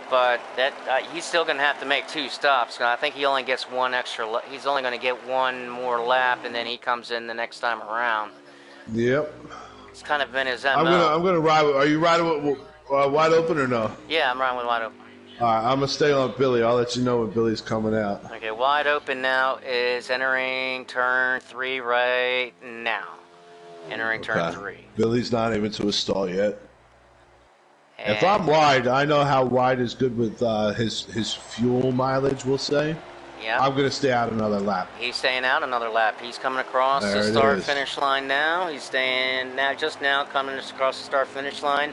but that he's still going to have to make 2 stops. I think he only gets one extra. He's only going to get one more lap, and then he comes in the next time around. Yep. It's kind of been his MO. I'm gonna ride. Are you riding with wide open or no? Yeah, I'm riding with wide open. All right, I'm gonna stay on Billy. I'll let you know when Billy's coming out. Okay, wide open now is entering turn 3 right now. Entering turn 3. Billy's not even to his stall yet. And if I'm wide, I know how wide is good with his fuel mileage, we'll say. Yeah. I'm going to stay out another lap. He's staying out another lap. He's coming across the start-finish line now. He's staying just now coming across the start-finish line.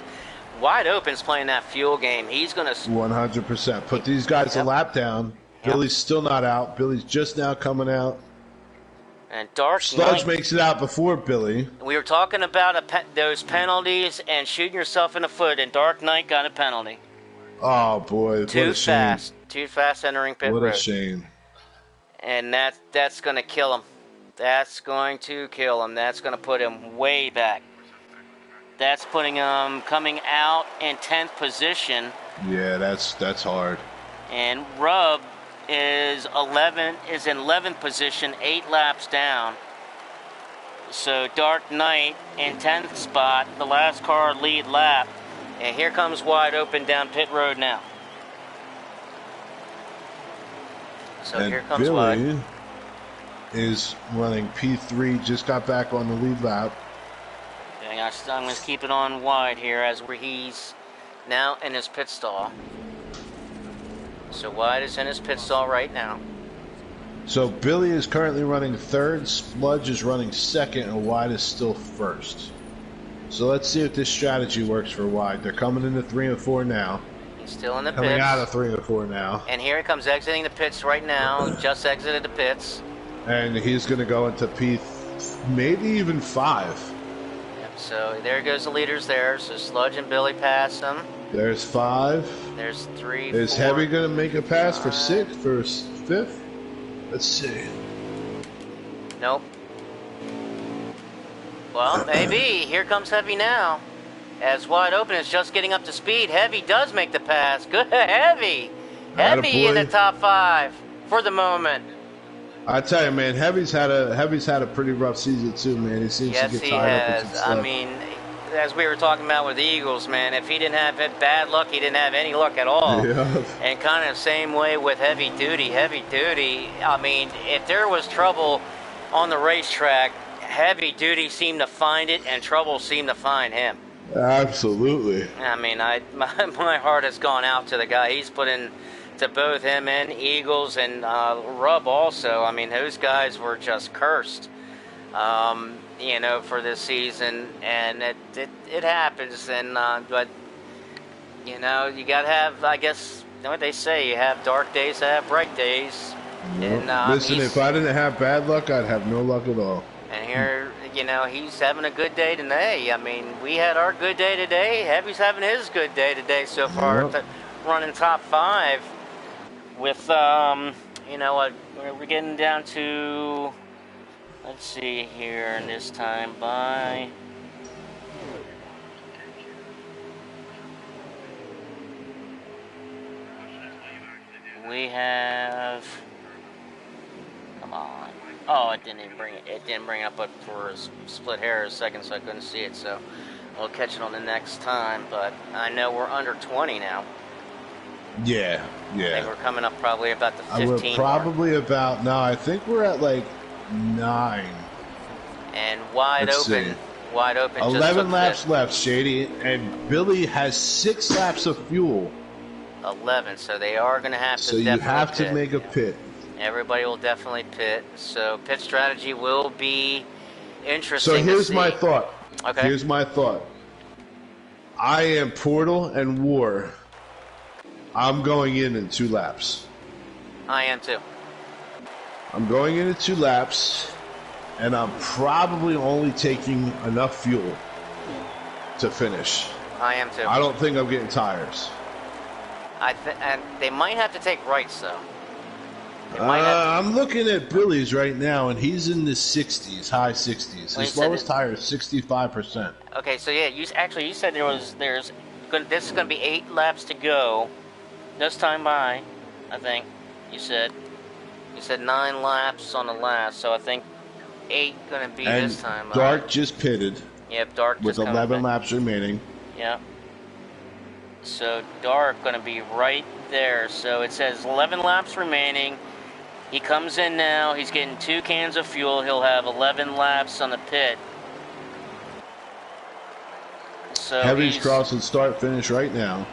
Wide Open's playing that fuel game. He's going to... 100%. Put these guys a lap down. Yep. Billy's still not out. Billy's just now coming out. And Dark Sludge makes it out before Billy. We were talking about those penalties and shooting yourself in the foot, and Dark Knight got a penalty. Oh, boy. Too fast. Too fast entering pit road. What a shame. And that's going to kill him. That's going to kill him. That's going to put him way back. That's putting him coming out in 10th position. Yeah, that's hard. And Rub is in 11th position, 8 laps down. So Dark Knight in 10th spot, the last car lead lap. And here comes Wide Open down pit road now. So and here comes Billy Wide. Is running P3, just got back on the lead lap. I'm going to keep it on Wide here as he's now in his pit stall. So Wide is in his pit stall right now. So Billy is currently running 3rd, Sludge is running 2nd, and Wide is still 1st. So let's see if this strategy works for Wide. They're coming into 3 and 4 now. He's still in the pits. Coming out of 3 and 4 now. And here he comes exiting the pits right now. Just exited the pits. And he's going to go into maybe even 5. Yep, so there goes the leaders there. So Sludge and Billy pass him. There's 5. There's 3. Is 4, Heavy gonna make a pass for 5. 6 for 5th? Let's see. Nope. Well, maybe. Here comes Heavy now. As Wide Open is just getting up to speed. Heavy does make the pass. Good, Heavy. Heavy in the top 5 for the moment. I tell you, man, Heavy's had a pretty rough season too, man. He seems to get tired up with some stuff. I mean, as we were talking about with the Eagles, man, if he didn't have bad luck, he didn't have any luck at all. Yeah. And kind of same way with Heavy Duty. I mean, if there was trouble on the racetrack, Heavy Duty seemed to find it, and trouble seemed to find him. Absolutely. I mean, my heart has gone out to the guy. He's put in to both him and Eagles and Rubb also. I mean, those guys were just cursed, you know, for this season, and it happens. And but you know, you gotta have, I guess, you know what they say: you have dark days, to have bright days. Yep. And listen, if I didn't have bad luck, I'd have no luck at all. And here, you know, he's having a good day today. I mean, we had our good day today. Heavy's having his good day today so far, running top 5. With, you know, we're getting down to, let's see here, and this time by, we have, come on. Oh, it didn't bring it up for a split hair a second, so I couldn't see it. So we'll catch it on the next time. But I know we're under 20 now. Yeah. I think we're coming up probably about the 15. We're probably about, no, I think we're at like 9. And wide open. 11 laps left, Shady, and Billy has 6 laps of fuel. 11, so they are going to have to. So you have to make a pit. Everybody will definitely pit. So pit strategy will be interesting. So here's my thought. Okay. Here's my thought. I am Portal and War. I'm going in 2 laps. I am too. I'm going in 2 laps, and I'm probably only taking enough fuel to finish. I am too. I don't think I'm getting tires. And they might have to take rights though. I'm looking at Billy's right now, and he's in the 60s, high 60s. His lowest tire is 65%. Okay, so yeah, you said this is going to be 8 laps to go. This time by, I think you said 9 laps on the last, so I think 8 going to be and this time. Dark just pitted. Yep, Dark with just 11 laps remaining. Yep. So Dark going to be right there. So it says 11 laps remaining. He comes in now. He's getting 2 cans of fuel. He'll have 11 laps on the pit. So Heavy's crossing start finish right now.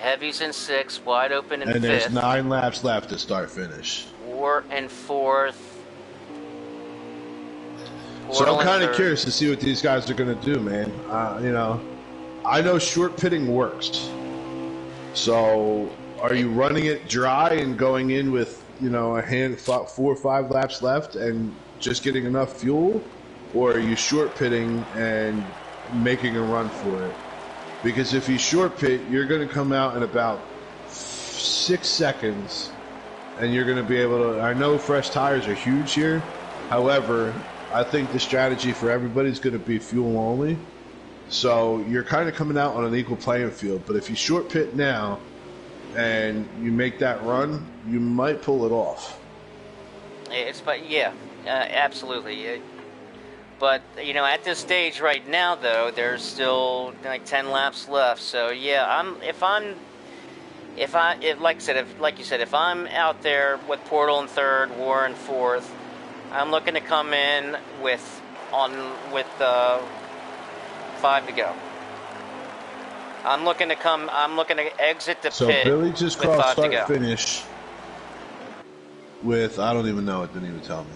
Heavy's in 6, Wide Open in 5th. And there's 9 laps left to start finish. War in 4th. So I'm kind of curious to see what these guys are going to do, man. You know, I know short pitting works. So are you running it dry and going in with, you know, 4 or 5 laps left and just getting enough fuel? Or are you short pitting and making a run for it? Because if you short pit, you're going to come out in about 6 seconds, and you're going to be able to. I know fresh tires are huge here. However, I think the strategy for everybody is going to be fuel only. So you're kind of coming out on an equal playing field. But if you short pit now and you make that run, you might pull it off. Absolutely. But, you know, at this stage right now, though, there's still like 10 laps left. So, yeah, like you said, if I'm out there with Portal in 3rd, War in 4th, I'm looking to come in with 5 to go. I'm looking to exit the pit. So Billy just crossed start finish with, I don't even know, it didn't even tell me.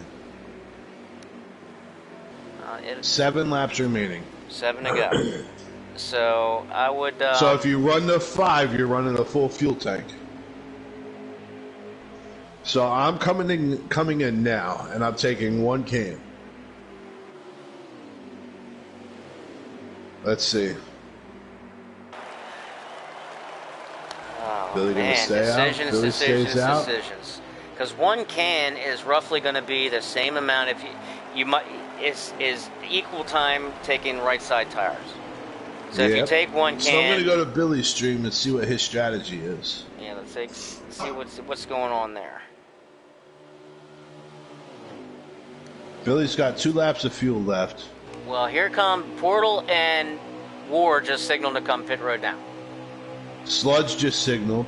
7 laps remaining. 7 to go. So I would. So if you run the 5, you're running a full fuel tank. So I'm coming in now, and I'm taking 1 can. Let's see. Billy gonna Man, stay out. decisions, Billy decisions, stays out. decisions. Because one can is roughly going to be the same amount if you might is equal time taking right side tires. So if you take one can, so I'm gonna go to Billy's stream and see what his strategy is. Yeah, let's see what's going on there. Billy's got 2 laps of fuel left. Well, here come Portal and War just signaled to come pit road now. Sludge just signaled.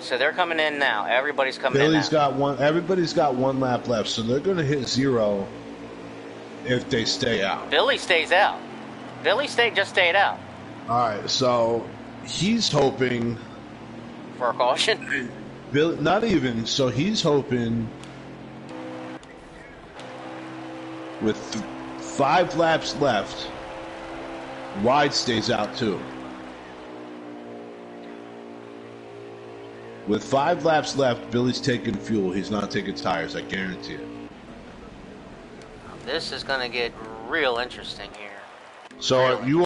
So they're coming in now. Everybody's coming Billy's in now. got one. Everybody's got 1 lap left, so they're gonna hit 0 if they stay out. Billy stays out. Billy just stayed out. All right, so he's hoping For a caution. Bill, not even. So he's hoping with 5 laps left, Wide stays out too. With 5 laps left, Billy's taking fuel. He's not taking tires. I guarantee it. This is going to get real interesting here. So are you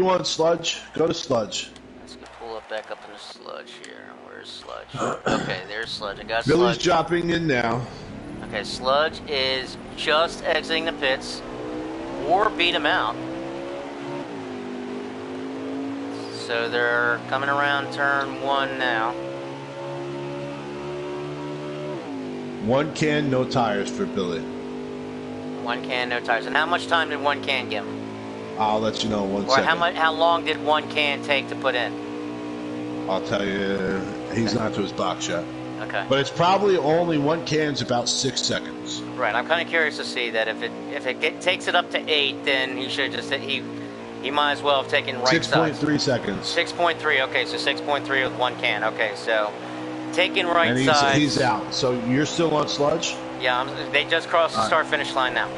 on Sludge? Go to Sludge. Let's go pull up back up into Sludge here. Where's Sludge? Okay, there's Sludge. I got Billy's Sludge. dropping in now. Okay, Sludge is just exiting the pits. War beat him out. So they're coming around turn 1 now. 1 can, no tires for Billy. 1 can, no tires. And how much time did 1 can give him? I'll let you know in 1 Or second. how long did 1 can take to put in? I'll tell you, he's not to his box yet. Okay. But it's probably only 1 can's about 6 seconds. Right. I'm kind of curious to see that if it takes it up to 8, then he should just he might as well have taken right side. 6.3 seconds. 6.3. Okay, so 6.3 with 1 can. Okay, so taking right And side. he's out. So you're still on Sludge? Yeah, they just crossed the start-finish line now.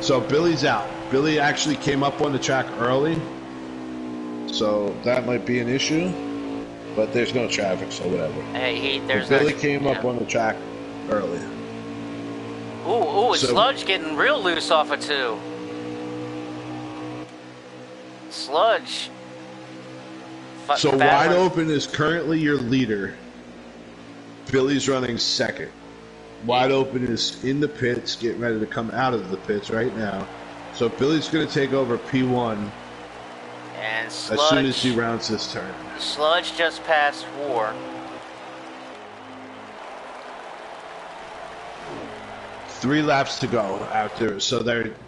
So Billy's out. Billy actually came up on the track early. So that might be an issue. But there's no traffic, so whatever. Hey, Billy came up on the track early. Ooh, Sludge getting real loose off of 2. Sludge. So Wide Open is currently your leader. Billy's running second. Wide Open is in the pits, getting ready to come out of the pits right now. So Billy's going to take over P1 and Sludge, as soon as he rounds this turn. Sludge just passed War. Three laps to go after. So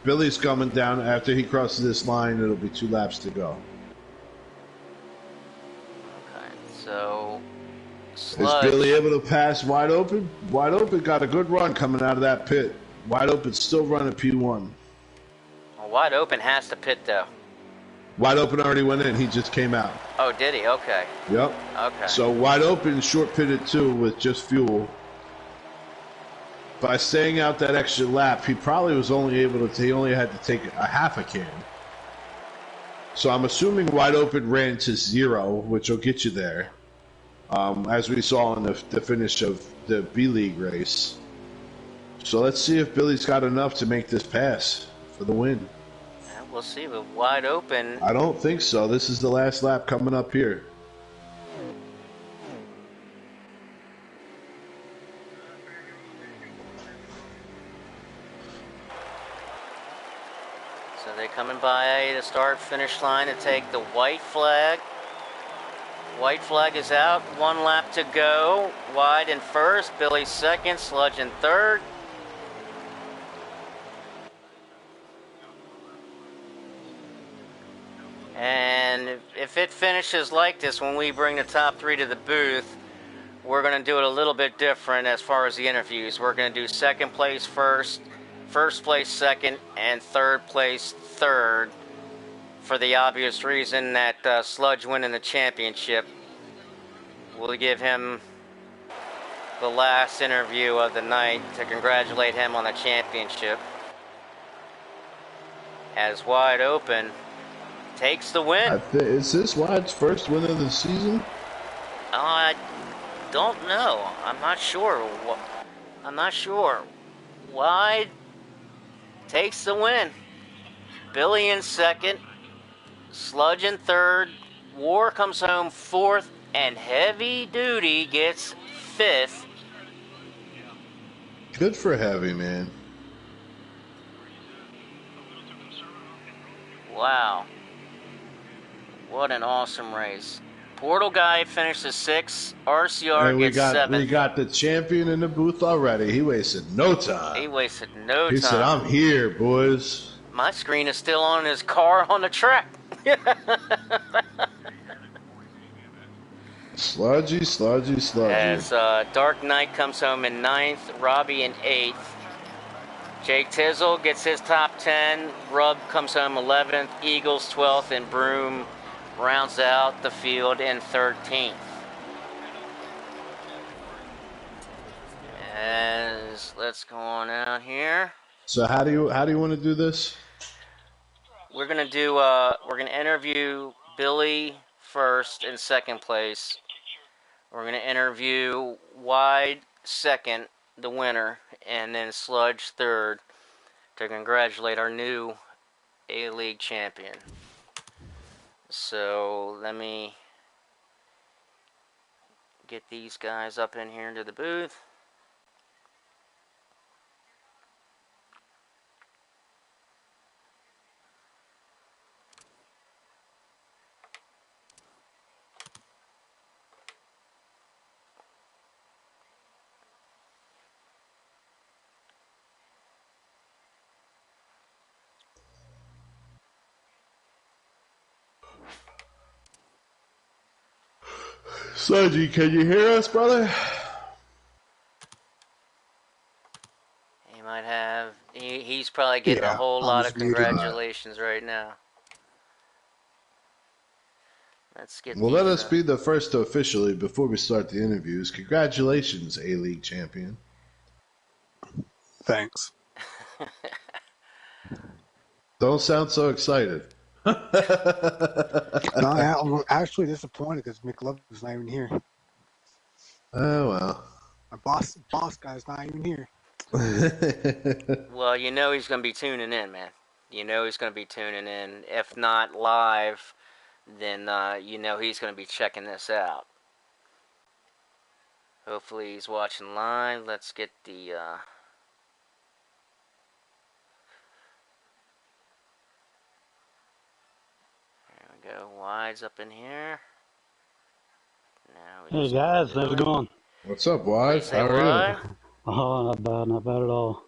Billy's coming down. After he crosses this line, it'll be 2 laps to go. Okay, so Sludge. Is Billy able to pass Wide Open? Wide Open got a good run coming out of that pit. Wide Open still running P1. Well, Wide Open has to pit though. Wide Open already went in. He just came out. Oh, did he? Okay. Yep. Okay. So Wide Open short pitted too with just fuel. By staying out that extra lap, he probably was only able to. He only had to take a half a can. So I'm assuming Wide Open ran to 0, which will get you there. As we saw in the finish of the B-League race. So let's see if Billy's got enough to make this pass for the win. Yeah, we'll see, but Wide Open. I don't think so. This is the last lap coming up here. So they're coming by the start-finish line to take the white flag. White flag is out. 1 lap to go. Wide in first. Billy second. Sludge in third. And if it finishes like this when we bring the top 3 to the booth, we're going to do it a little bit different as far as the interviews. We're going to do second place first, first place second, and third place third, for the obvious reason that Sludge winning the championship. We'll give him the last interview of the night to congratulate him on the championship. As Wide Open takes the win. Is this Wide's first win of the season? I don't know. I'm not sure. Wide takes the win. Billy in second. Sludge in third. War comes home fourth. And Heavy Duty gets 5th. Good for Heavy, man. Wow. What an awesome race. Portal Guy finishes 6th. RCR And gets 7th. we got the champion in the booth already. He wasted no time. He wasted no time. He said, "I'm here, boys." My screen is still on his car on the track. Sludgy. As Dark Knight comes home in 9th, Robbie in 8th. Jake Tizzle gets his top 10. Rub comes home 11th. Eagles 12th, and Broom rounds out the field in 13th. As let's go on out here. So how do you want to do this? We're gonna interview Billy first in second place. We're gonna interview Wide second, the winner, and then Sludge third to congratulate our new A-League champion. So let me get these guys up in here into the booth. Sludgy, can you hear us, brother? He might have. He's probably getting a whole lot of congratulations right now. Let's get. Well, let us be the first to officially, before we start the interviews, congratulations, A-League champion. Thanks. Don't sound so excited. No, I'm actually disappointed because McLovin's not even here. Oh, well. My boss guy's not even here. Well, you know he's going to be tuning in, man. You know he's going to be tuning in. If not live, then you know he's going to be checking this out. Hopefully he's watching live. Let's get the... There we go. Wide's up in here. Now hey guys, how's it going? What's up, Wise? How are you? Oh, not bad at all.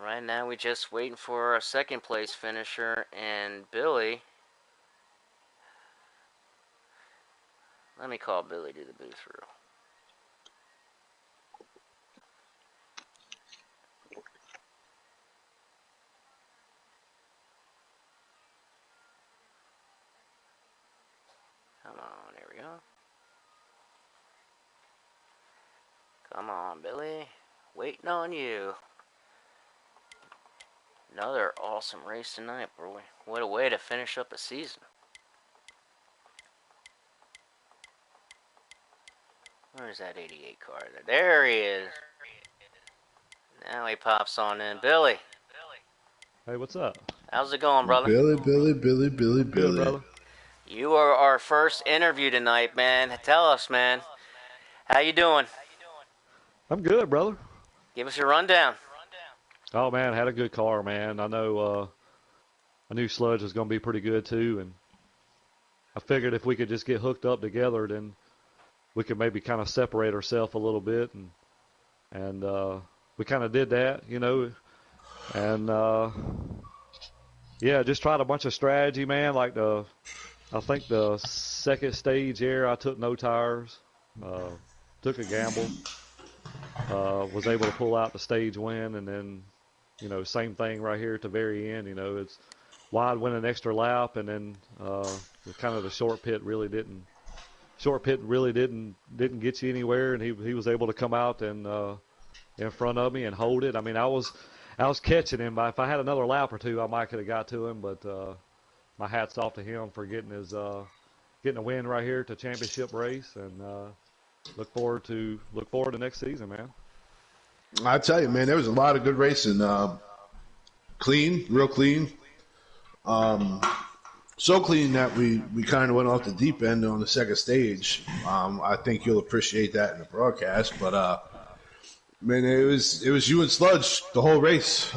Right now we're just waiting for our second place finisher and Billy. Let me call Billy to the booth through. Come on, there we go. Come on, Billy. Waiting on you. Another awesome race tonight, boy. What a way to finish up a season. Where's that 88 car? There he is. Now he pops on in. Billy. Hey, what's up? How's it going, brother? Billy. Good, brother. You are our first interview tonight, man. Tell us, man. How you doing? I'm good, brother. Give us your rundown. Oh, man, had a good car, man. I knew Sludge was going to be pretty good, too, and I figured if we could just get hooked up together, then we could maybe kind of separate ourselves a little bit, and we kind of did that, you know, and yeah, just tried a bunch of strategy, man. Like I think the second stage here, I took no tires, took a gamble, was able to pull out the stage win, and then, you know, same thing right here at the very end. You know, it's Wide went an extra lap, and then kind of the short pit really didn't get you anywhere, and he was able to come out and in front of me and hold it. I mean, I was catching him. If I had another lap or two, I might could have got to him, but my hat's off to him for getting a win right here at the championship race, and look forward to next season, man. I tell you, man, there was a lot of good racing. Real clean. so clean that we kind of went off the deep end on the second stage. I think you'll appreciate that in the broadcast. But man, it was you and Sludge the whole race,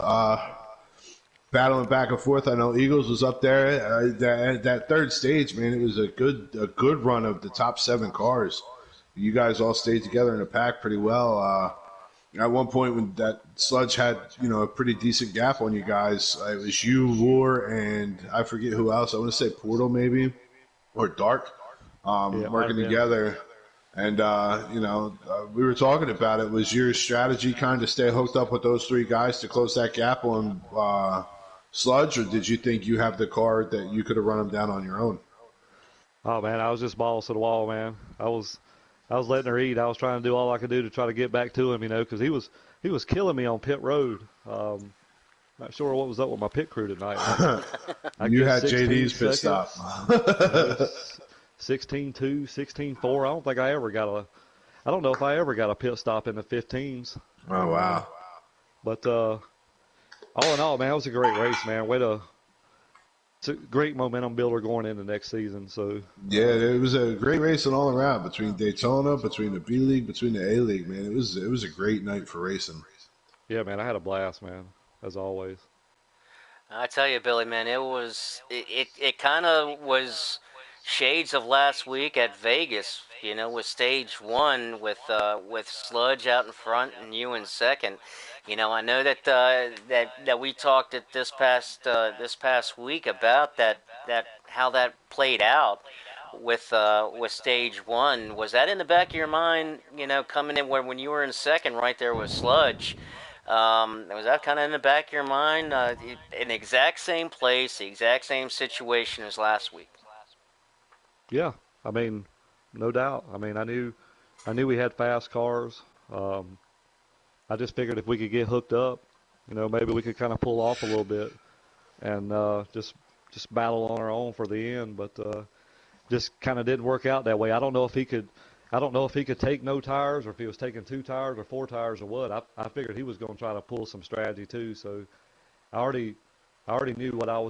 battling back and forth. I know Eagles was up there. That third stage, man, it was a good run of the top 7 cars. You guys all stayed together in the pack pretty well. At one point, when that Sludge had a pretty decent gap on you guys, it was you, Lure, and I forget who else. I want to say Portal maybe or Dark, working together. And we were talking about it. Was your strategy kind of stay hooked up with those 3 guys to close that gap on Sludge, or did you think you have the car that you could have run them down on your own? Oh man, I was just balls to the wall, man. I was letting her eat. I was trying to do all I could do to try to get back to him, because he was killing me on pit road. Not sure what was up with my pit crew tonight. You had JD's pit stop. 16.2, 16.4. I don't know if I ever got a pit stop in the 15s. Oh wow! But all in all, man, it was a great race, man. It's a great momentum builder going into next season. So yeah, it was a great racing all around between Daytona, between the B League, between the A League. Man, it was a great night for racing. Yeah, man, I had a blast, man, as always. I tell you, Billy, man, it kind of was shades of last week at Vegas, with stage 1 with Sludge out in front and you in second. I know that we talked at this past week about that how that played out with stage 1. Was that in the back of your mind, coming in when you were in second right there with Sludge? Was that kind of in the back of your mind? In the exact same place, the exact same situation as last week. Yeah, I mean, no doubt. I mean, I knew we had fast cars. I just figured if we could get hooked up, maybe we could kind of pull off a little bit and just battle on our own for the end. But just kind of didn't work out that way. I don't know if he could take no tires, or if he was taking 2 tires or 4 tires or what. I figured he was going to try to pull some strategy too. So I already knew what I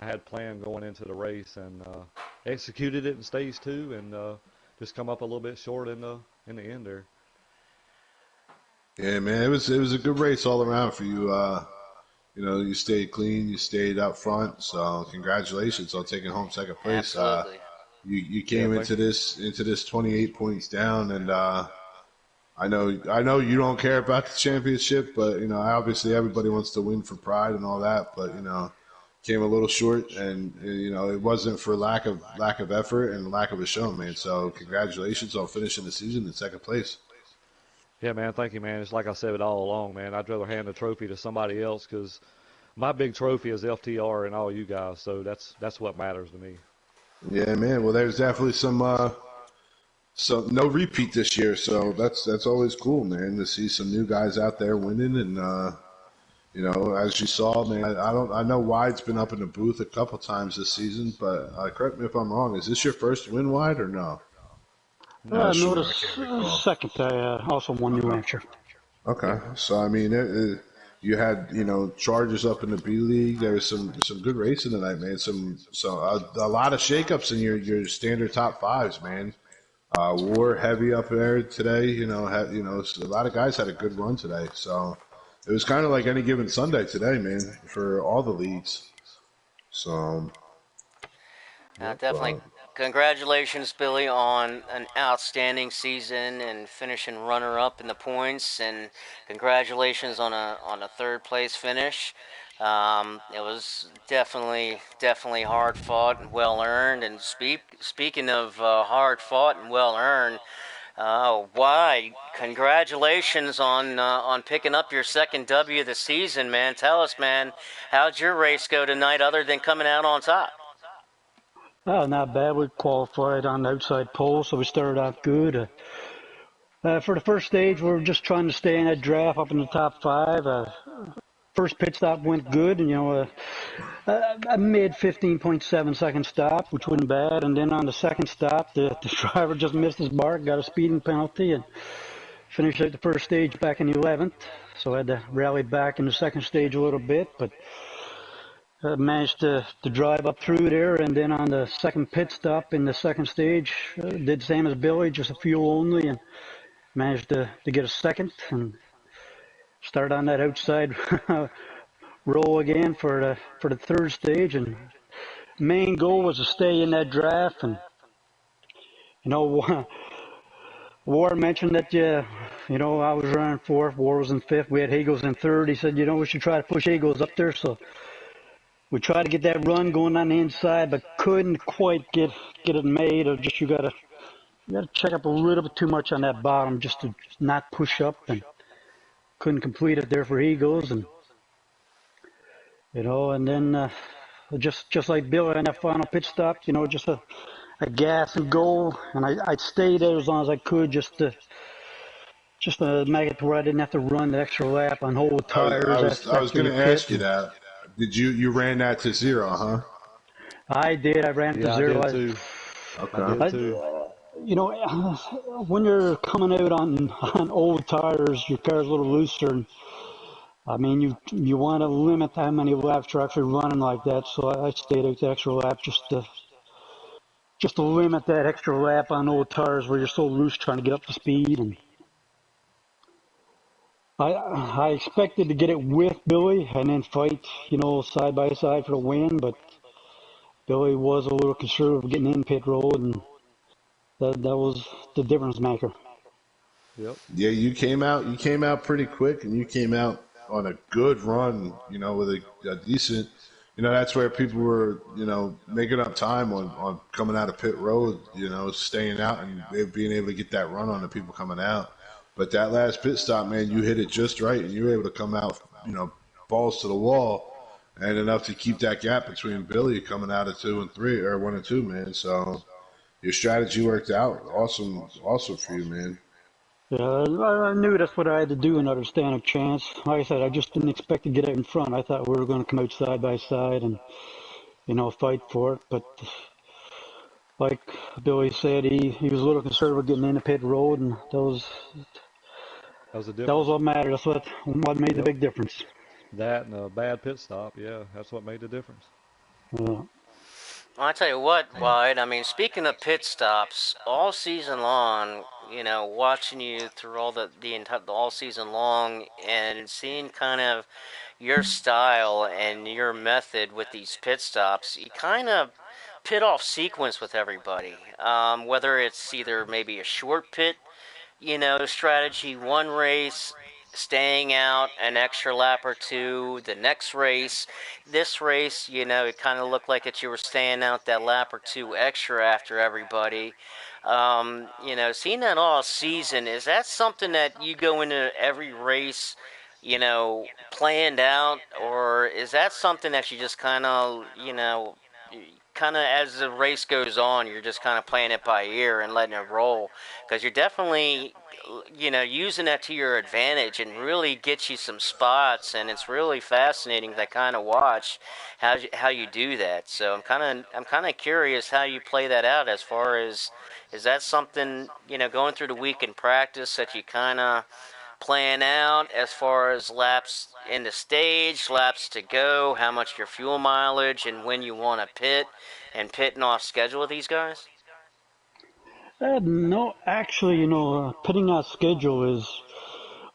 had planned going into the race, and executed it in stage 2, and just come up a little bit short in the end there. Yeah, man, it was a good race all around for you. You stayed clean, you stayed up front. So congratulations on taking home second place. Absolutely. You came into this 28 points down, and I know you don't care about the championship, but obviously everybody wants to win for pride and all that. But came a little short, and it wasn't for lack of effort and lack of a show, man. So congratulations on finishing the season in second place. Yeah, man, thank you, man. It's like I said it all along, man. I'd rather hand the trophy to somebody else, because my big trophy is FTR and all you guys. So that's what matters to me. Yeah, man. Well, there's definitely some no repeat this year, so that's always cool, man, to see some new guys out there winning. And as you saw, man, I know Wide's been up in the booth a couple times this season, but correct me if I'm wrong. Is this your first win, Wide, or no? No, the second. I also won New Hampshire. Okay, so I mean, you had Chargers up in the B League. There was some good racing tonight, man. A lot of shakeups in your standard top 5s, man. War heavy up there today. A lot of guys had a good run today. So it was kind of like any given Sunday today, man, for all the leagues. So definitely. Congratulations, Billy, on an outstanding season and finishing runner-up in the points, and congratulations on a third-place finish. It was definitely hard-fought and well-earned. And speaking of hard-fought and well-earned, Why? Congratulations on picking up your second W of the season, man. Tell us, man, how'd your race go tonight other than coming out on top? Oh, not bad. We qualified on the outside pole, so we started off good. For the first stage, we were just trying to stay in that draft up in the top 5. First pit stop went good, and I made 15.7 second stop, which wasn't bad. And then on the second stop, the driver just missed his mark, got a speeding penalty, and finished out the first stage back in the 11th. So I had to rally back in the second stage a little bit, but Managed to drive up through there, and then on the second pit stop in the second stage, did the same as Billy, just a fuel only, and managed to get a second and start on that outside row again for the third stage. And main goal was to stay in that draft. And you know, Ward mentioned that I was running fourth, Ward was in fifth. We had Eagles in third. He said, we should try to push Eagles up there. So we tried to get that run going on the inside, but couldn't quite get it made. Or just you gotta check up a little bit too much on that bottom just to not push up, and couldn't complete it there for Eagles. And and then just like Bill on that final pit stop, just a gas and go, and I stayed there as long as I could just to make it to where I didn't have to run the extra lap on old tires I was after going you to pit. ask you that. Did you ran that to 0, huh? I did. I ran to Yeah, I 0. did too. I Okay. did too. When you're coming out on old tires, your car's a little looser. And, I mean, you want to limit how many laps you're actually running like that. So I stayed out the extra lap just to limit that extra lap on old tires where you're so loose trying to get up to speed. And I expected to get it with Billy and then fight, side by side for the win, but Billy was a little conservative getting in pit road, and that was the difference maker. Yep. Yeah, you came out. You came out pretty quick, and you came out on a good run. With a decent. That's where people were, making up time on coming out of pit road. Staying out and being able to get that run on the people coming out. But that last pit stop, man, you hit it just right, and you were able to come out, balls to the wall, and enough to keep that gap between Billy coming out of 2 and 3 or 1 and 2, man. So your strategy worked out. Awesome for you, man. Yeah, I knew that's what I had to do in order to stand a chance. Like I said, I just didn't expect to get out in front. I thought we were going to come out side by side and, fight for it. But like Billy said, he was a little conservative getting in the pit road, and That was the that was difference. what mattered. That's what made the Yep. big difference. That and a bad pit stop. Yeah, that's what made the difference. Yeah. Well, I tell you what, Wyatt. I mean, speaking of pit stops, all season long, watching you through the entire all season long, and seeing kind of your style and your method with these pit stops, you kind of pit off sequence with everybody. Whether it's either maybe a short pit, strategy, one race, staying out an extra lap or two, the next race. This race, it kind of looked like you were staying out that lap or two extra after everybody. Seeing that all season, is that something that you go into every race, planned out, or is that something that you just kind of as the race goes on, you're just kind of playing it by ear and letting it roll? Because you're definitely, using that to your advantage and really get you some spots, and it's really fascinating to kind of watch how you do that. So I'm kind of curious how you play that out. As far as, is that something, going through the week in practice that you kind of plan out as far as laps in the stage, laps to go, how much your fuel mileage, and when you want to pit, and pitting off schedule with these guys? No, actually, pitting out schedule is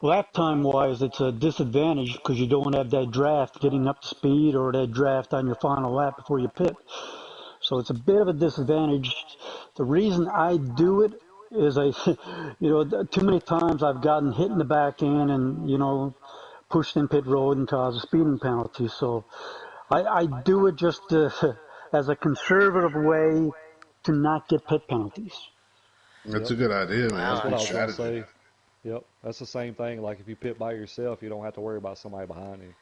lap time wise, it's a disadvantage because you don't have that draft getting up to speed or that draft on your final lap before you pit. So it's a bit of a disadvantage. The reason I do it is too many times I've gotten hit in the back end and, pushed in pit road and caused a speeding penalty. So I do it just as a conservative way to not get pit penalties. That's Yep. a good idea, man. That's That's Wow, what good I was gonna strategy. say. Yep. That's the same thing. Like if you pit by yourself, you don't have to worry about somebody behind you.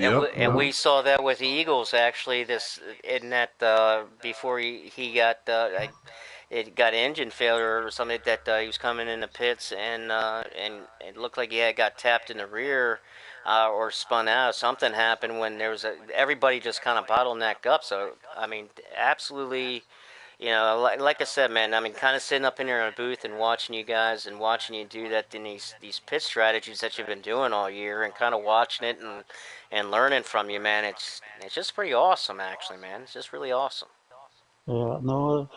And we, Yep, and yep. we saw that with the Eagles actually. This in that before he got it got engine failure or something, that he was coming in the pits, and it looked like he had got tapped in the rear, or spun out. Something happened when everybody just kind of bottlenecked up. So I mean, absolutely, like I said, man. I mean, kind of sitting up in here in a booth and watching you guys and watching you do that in these pit strategies that you've been doing all year, and kind of watching it and learning from you, man. It's just pretty awesome, actually, man. It's just really awesome. Yeah, no,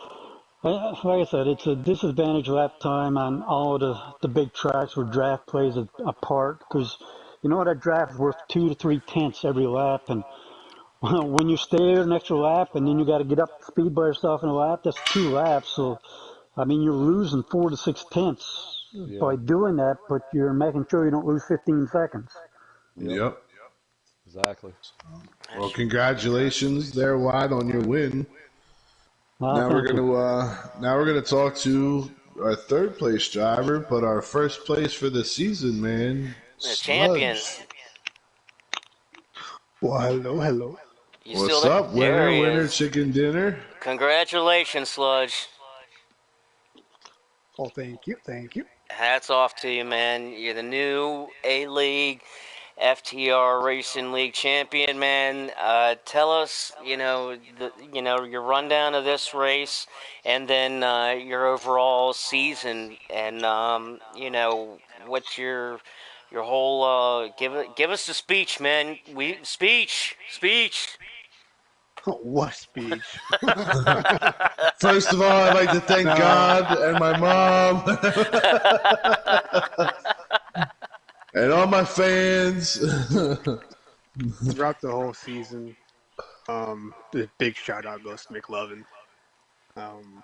like I said, it's a disadvantage lap time on all the big tracks where draft plays a part because you know that draft is worth 2 to 3 tenths every lap, and when you stay there an extra lap and then you got to get up to speed by yourself in a lap, that's 2 laps. So, I mean, you're losing 4 to 6 tenths Yeah. by doing that, but you're making sure you don't lose 15 seconds. Yep. Yep. Exactly. Well, That's congratulations there, Wide, on your win. Thank you. Now we're gonna talk to our third place driver, but our first place for the season, man, the champion. Sludge. Well, hello, hello. You still What's there? up, There winner? he Winner is. chicken dinner. Congratulations, Sludge. Oh, thank you, thank you. Hats off to you, man. You're the new A-League FTR Racing League champion, man. Tell us, your rundown of this race, and then your overall season, and what's your whole give us the speech, man. We speech. What speech? First of all, I'd like to thank No, God and my mom and all my fans. throughout the whole season, the big shout out goes to McLovin. Um,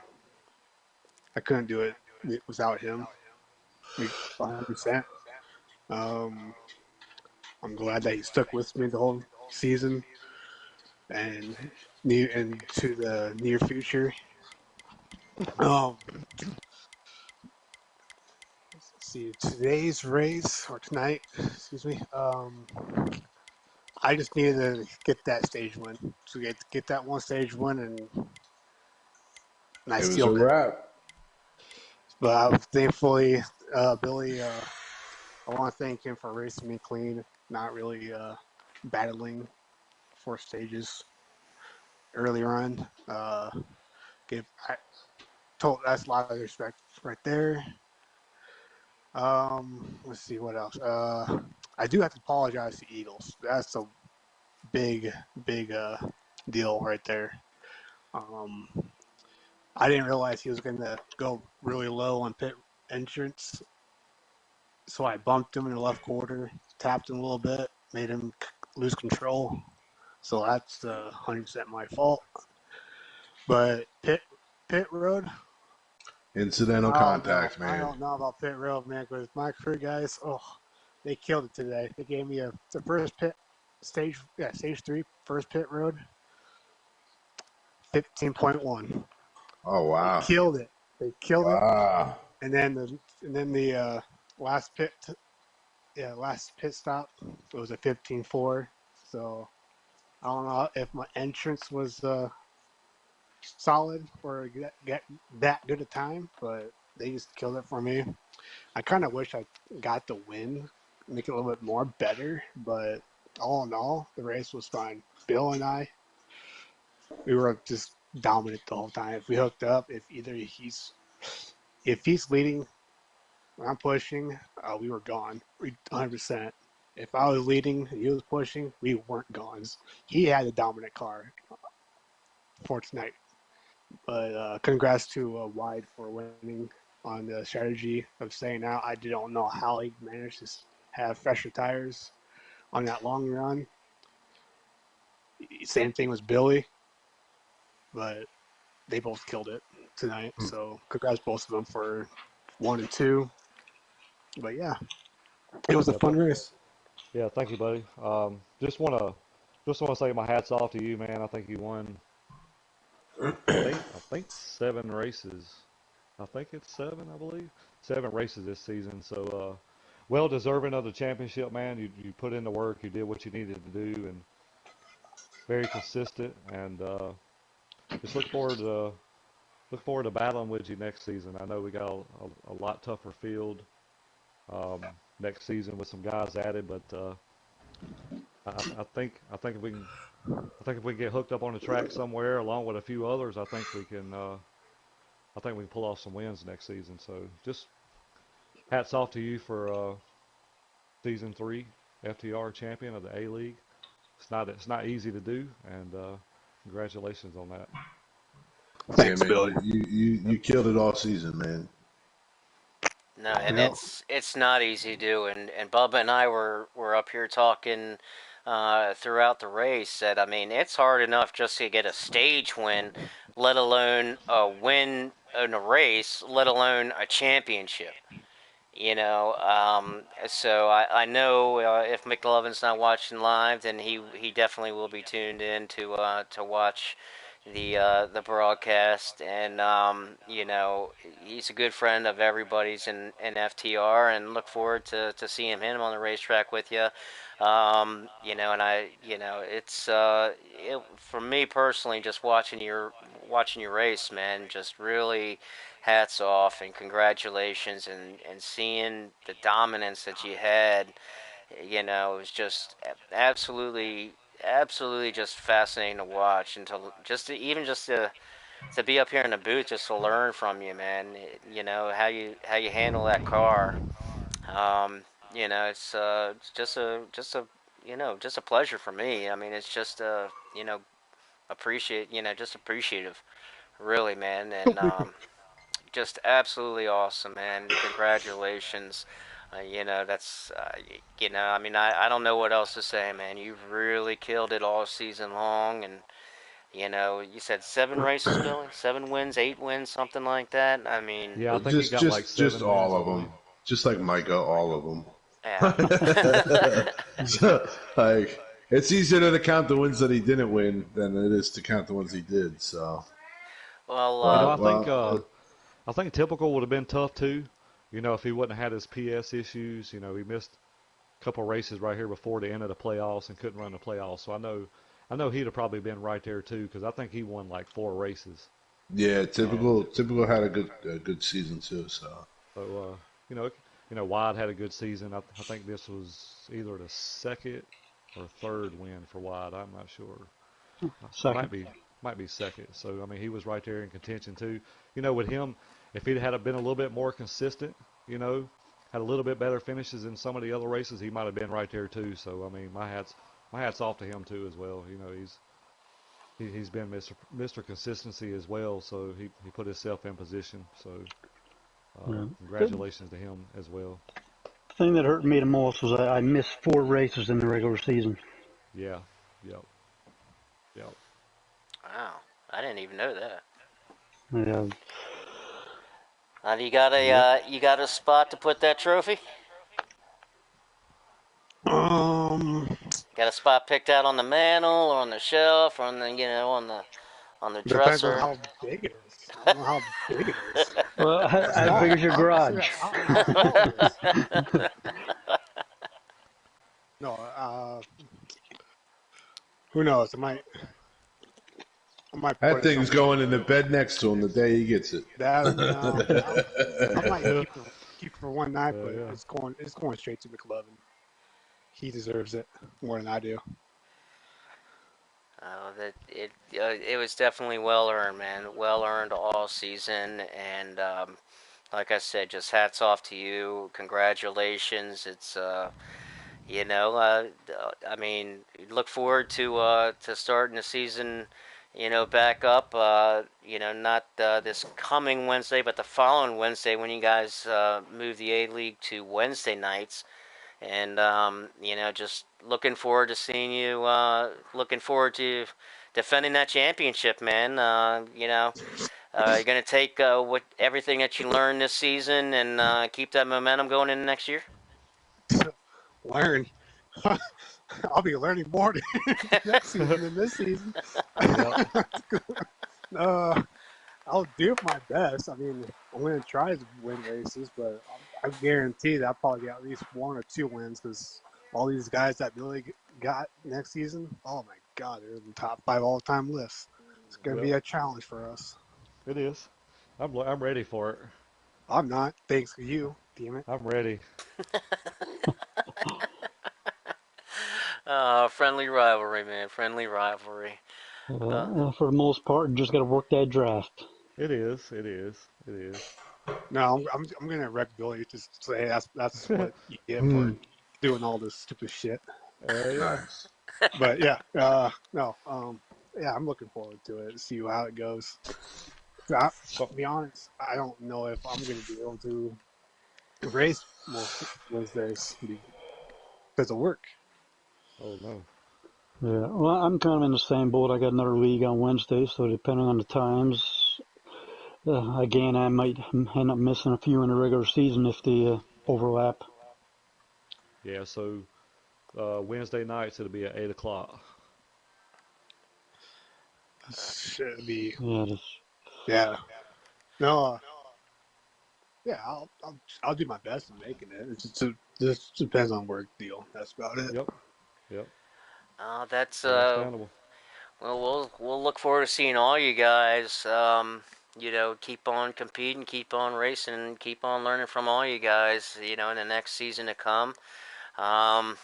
I couldn't do it without him, 100%. Um, I'm glad that he stuck with me the whole season and to the near future. Um, let's see, today's race or tonight, excuse me. I just needed to get that stage win, to get that one stage win, and I It was a sealed it. wrap. But thankfully, Billy, I want to thank him for racing me clean, not really battling for stages earlier on. Give I told that's a lot of respect right there. Let's see what else. I do have to apologize to Eagles. That's a big, big deal right there. Um, I didn't realize he was going to go really low on pit entrance, so I bumped him in the left quarter, tapped him a little bit, made him lose control. So that's 100% my fault. But pit road, Incidental I don't know. contact, I man. don't know about pit road, man. Because my crew guys, oh, they killed it today. They gave me the first pit stage 3 first pit road, 15.1. Oh They wow, killed it. They killed it. wow. And then the last last pit stop, it was a 15.4. So I don't know if my entrance was solid or get that good a time, but they just killed it for me. I kind of wish I got the win, make it a little bit more better, but all in all, the race was fine. Bill and I, we were just dominant the whole time. If we hooked up, if he's leading, when I'm pushing, we were gone. 100%. If I was leading and he was pushing, we weren't gone. He had a dominant car for tonight. But congrats to Wide for winning on the strategy of staying out. I don't know how he managed to have fresher tires on that long run. Same thing was Billy, but they both killed it tonight. So congrats both of them for 1 and 2. But yeah, it was a Yeah. fun race. Yeah. Thank you, buddy. Just wanna say my hats off to you, man. I think you won. I think 7 races. I think it's 7, I believe. 7 races this season. So, well deserving of the championship, man. You put in the work. You did what you needed to do, and very consistent. And just look forward to battling with you next season. I know we got a lot tougher field next season with some guys added, but I think if we can I think if we get hooked up on the track somewhere, along with a few others, I think we can. I think we can pull off some wins next season. So just hats off to you for season 3 FTR champion of the A League. It's not easy to do, and congratulations on that. Yeah, Thanks, man, Billy. you Yep. killed it all season, man. No, and Yep. it's not easy to do. And Bubba and I were up here talking throughout the race. That I mean, it's hard enough just to get a stage win, let alone a win in a race, let alone a championship. So I know if McLovin's not watching live, then he definitely will be tuned in to watch the broadcast, and he's a good friend of everybody's in FTR, and look forward to seeing him on the racetrack with you. And it's for me personally, just watching your race, man, just really hats off and congratulations, and seeing the dominance that you had. It was just absolutely just fascinating to watch, and to be up here in the booth just to learn from you, man. How you handle that car. It's just a pleasure for me. I mean, it's just just appreciative, really, man. And just absolutely awesome, man. Congratulations. That's I mean, I don't know what else to say, man. You've really killed it all season long, and you said 7 races, Billy, 7 wins, 8 wins, something like that. I mean, Yeah, I think he Just got like just just 7 wins, all I of believe. them, just like Micah, all of them. yeah. So, like, it's easier to count the wins that he didn't win than it is to count the ones he did. So, Well, You know, but I think typical would have been tough too. If he wouldn't have had his PS issues, he missed a couple races right here before the end of the playoffs and couldn't run the playoffs. So I know he'd have probably been right there too because I think he won like 4 races. yeah, Um, typical had a good season too. So, so you know, Wyatt had a good season. I think this was either the second or third win for Wyatt. I'm not sure. Second. Might be second. So I mean, he was right there in contention too. With him, if he'd had been a little bit more consistent, you know, had a little bit better finishes in some of the other races, he might have been right there too. So I mean, my hats off to him too as well. He's been Mr. Consistency as well. So he put himself in position. So Yeah. The congratulations to him as well. thing that hurt me the most was I missed 4 races in the regular season. Yeah. Yep. Yep. wow, I didn't even know that. Yeah. Yep. You got a spot to put that trophy? Um, Got a spot picked out on the mantle or on the shelf or on the depends on dresser? how big it is. I don't know how big it is. Well, How how big small? is your Honestly, garage? I don't know how small it is. No, who knows? I might that put it thing's somewhere. going in the bed next to him the day he gets it. That no, I might Yeah. keep it for one night, but Yeah. it's going straight to McLovin. He deserves it more than I do. It was definitely well earned, man. Well earned all season, and like I said, just hats off to you. Congratulations. It's I mean, look forward to starting the season. Back up. Not this coming Wednesday, but the following Wednesday when you guys move the A League to Wednesday nights. And just looking forward to seeing you. Looking forward to defending that championship, man. You're gonna take what everything that you learned this season and keep that momentum going into next year. Learn. I'll be learning more next season than this season. Yep. uh, I'll do my best. I mean, I'm going to try to win races, but I guarantee that I'll probably get at least 1 or 2 wins because all these guys that Billy got next season, oh my God, they're in the top 5 all-time lists. It's going to be Yep. a challenge for us. It is. I'm ready for it. I'm not, thanks to you, damn it. I'm ready. Friendly rivalry, man. Friendly rivalry. Uh, For the most part, you just got to work that draft. It is. It is. It is. No, I'm gonna wreck Billy. Just say that's what you get Hmm. for doing all this stupid shit. Yeah. Nice. But yeah, no, yeah, I'm looking forward to it. See how it goes. So, To be honest, I don't know if I'm gonna be able to race most Wednesdays because of work. oh no. Yeah, well, I'm kind of in the same boat. I got another league on Wednesday, so depending on the times, again, I might end up missing a few in the regular season if they overlap. Yeah. So Wednesday nights it'll be at 8 o'clock. Should be Yeah, yeah. No, yeah, I'll do my best in making it. Just depends on work deal. That's about it. Yep. Yep. that's Understandable. well, we'll look forward to seeing all you guys. Keep on competing, keep on racing, and keep on learning from all you guys. In the next season to come. Um,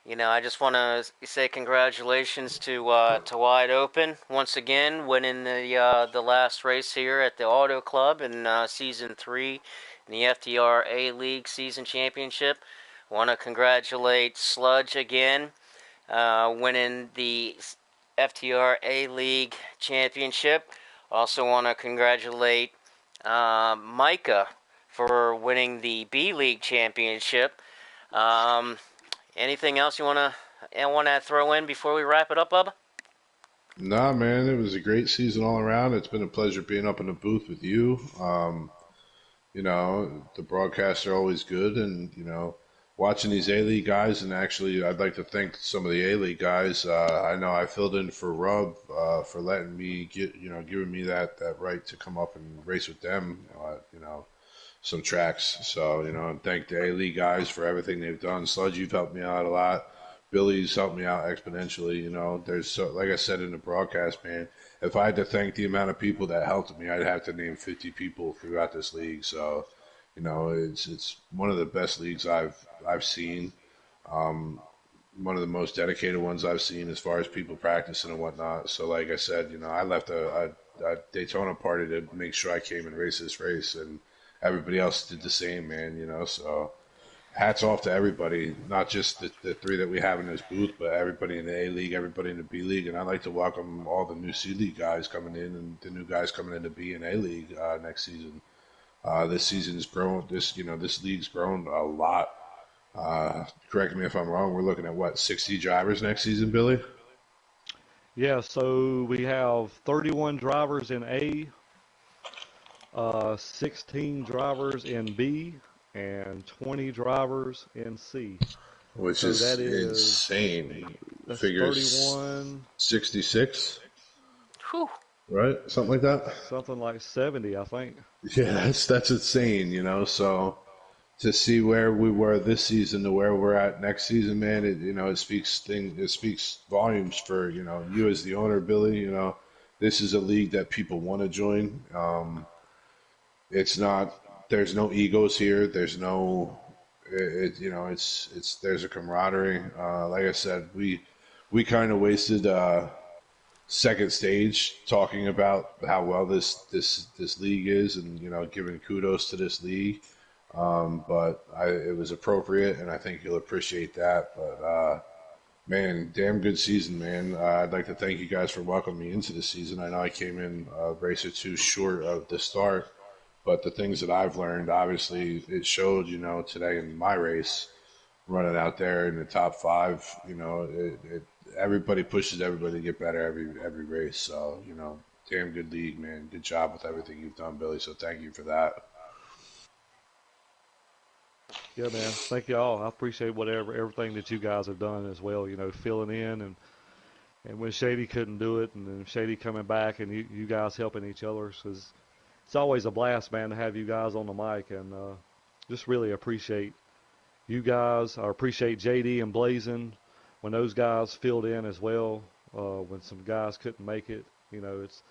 I just want to say congratulations to Wide Open once again, winning the last race here at the Auto Club in season 3 in the FTR A League season championship. Want to congratulate Sludge again, winning the FTR A League championship. Also want to congratulate Micah for winning the B League championship. Um, Anything else you want to throw in before we wrap it up, Bubba? Nah, man, it was a great season all around. It's been a pleasure being up in the booth with you. The broadcasts are always good, and watching these A League guys, and actually, I'd like to thank some of the A League guys. I know I filled in for Rub for letting me giving me that right to come up and race with them. Some tracks. So, and thank the A League guys for everything they've done. Sludge, you've helped me out a lot. Billy's helped me out exponentially. There's like I said in the broadcast, man. If I had to thank the amount of people that helped me, I'd have to name 50 people throughout this league. So, it's one of the best leagues I've seen. Um, One of the most dedicated ones I've seen as far as people practicing and whatnot. So, like I said, I left a Daytona party to make sure I came and raced this race, and everybody else did the same, man. So hats off to everybody, not just the three that we have in this booth, but everybody in the A League, everybody in the B League, and I'd like to welcome all the new C League guys coming in and the new guys coming into B and A League next season. This season's grown. This league's grown a lot. Correct me if I'm wrong. We're looking at what 60 drivers next season, Billy. Yeah. So we have 31 drivers in A, 16 drivers in B, and 20 drivers in C. Which So is insane. that's Figures 31, 66, Whew. right? Something like that. something like 70, I think. Yeah, that's insane. So to see where we were this season to where we're at next season, man, it speaks volumes for you as the owner, Billy. This is a league that people want to join. It's not. There's no egos here. There's no. It's there's a camaraderie. Like I said, we kind of wasted second stage talking about how well this league is, and giving kudos to this league. But it was appropriate, and I think you'll appreciate that. But man, damn good season, man. I'd like to thank you guys for welcoming me into the season. I know I came in a race or two short of the start, but the things that I've learned, obviously, it showed, today in my race, running out there in the top five. Everybody pushes everybody to get better every race. So, damn good league, man. Good job with everything you've done, Billy. So thank you for that. Yeah, man. Thank y'all. I appreciate everything that you guys have done as well. Filling in and when Shady couldn't do it, and then Shady coming back, and you guys helping each other. 'Cause it's always a blast, man, to have you guys on the mic, and just really appreciate you guys. I appreciate JD and Blazing when those guys filled in as well. When some guys couldn't make it, it's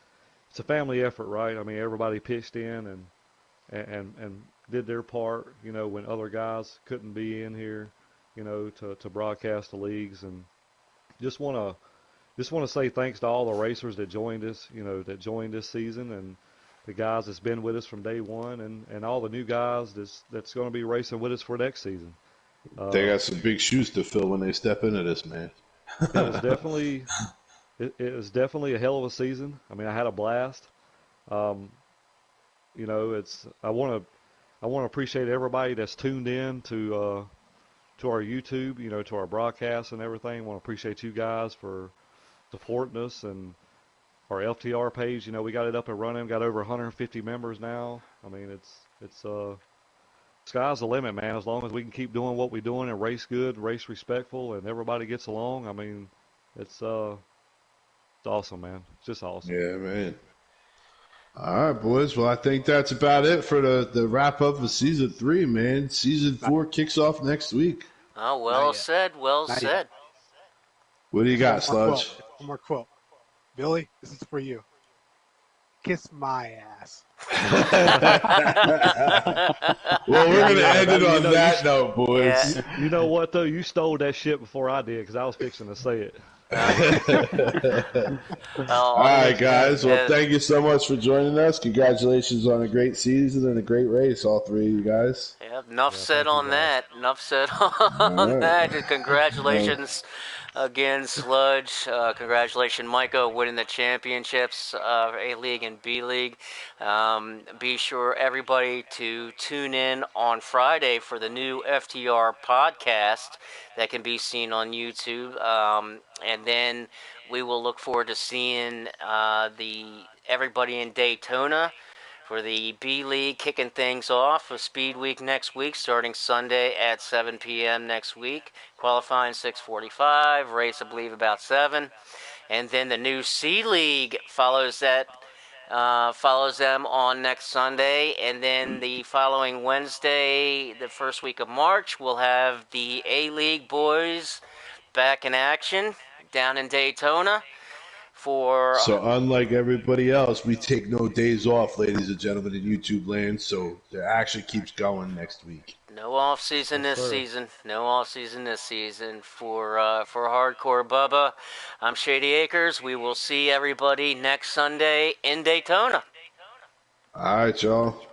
a family effort, right? I mean, everybody pitched in and did their part. When other guys couldn't be in here, to broadcast the leagues, and just want to say thanks to all the racers that joined us, that joined this season, and the guys that's been with us from day one, and all the new guys that's going to be racing with us for next season. They got some big shoes to fill when they step into this, man. It was definitely it was definitely a hell of a season. I mean, I had a blast. Um, it's I want to appreciate everybody that's tuned in to our YouTube, to our broadcasts and everything. I want to appreciate you guys for supporting us, and our FTR page. We got it up and running. Got over 150 members now. I mean, it's sky's the limit, man. As long as we can keep doing what we're doing and race good, race respectful, and everybody gets along. I mean, it's awesome, man. It's just awesome. Yeah, man. All right, boys. Well, I think that's about it for the wrap up of season 3, man. Season 4 kicks off next week. Oh, well said. Well Not said. yet. What do you got, One more Sludge? quote. One more quote. Billy, this is for you. Kiss my ass. Well, we're going to end it on that note, boys. Yeah. You know what, though? You stole that shit before I did, because I was fixing to say it. All right, guys. Well, thank you so much for joining us. Congratulations on a great season and a great race, all three of you guys. Yeah, enough said on that. Enough said on that. Congratulations again, Sludge. Congratulations, Micah, winning the championships, A-League and B-League. Be sure, everybody, to tune in on Friday for the new FTR podcast that can be seen on YouTube. And then we will look forward to seeing everybody in Daytona for the B-League, kicking things off with Speed Week next week, starting Sunday at 7 p.m. next week. Qualifying 6:45, race I believe about 7. And then the new C-League follows them on next Sunday. And then the following Wednesday, the first week of March, we'll have the A-League boys back in action down in Daytona. So unlike everybody else, we take no days off, ladies and gentlemen, in YouTube land. So it actually keeps going next week. No off season this season. No off season this season for Hardcore Bubba. I'm Shady Acres. We will see everybody next Sunday in Daytona. All right, y'all.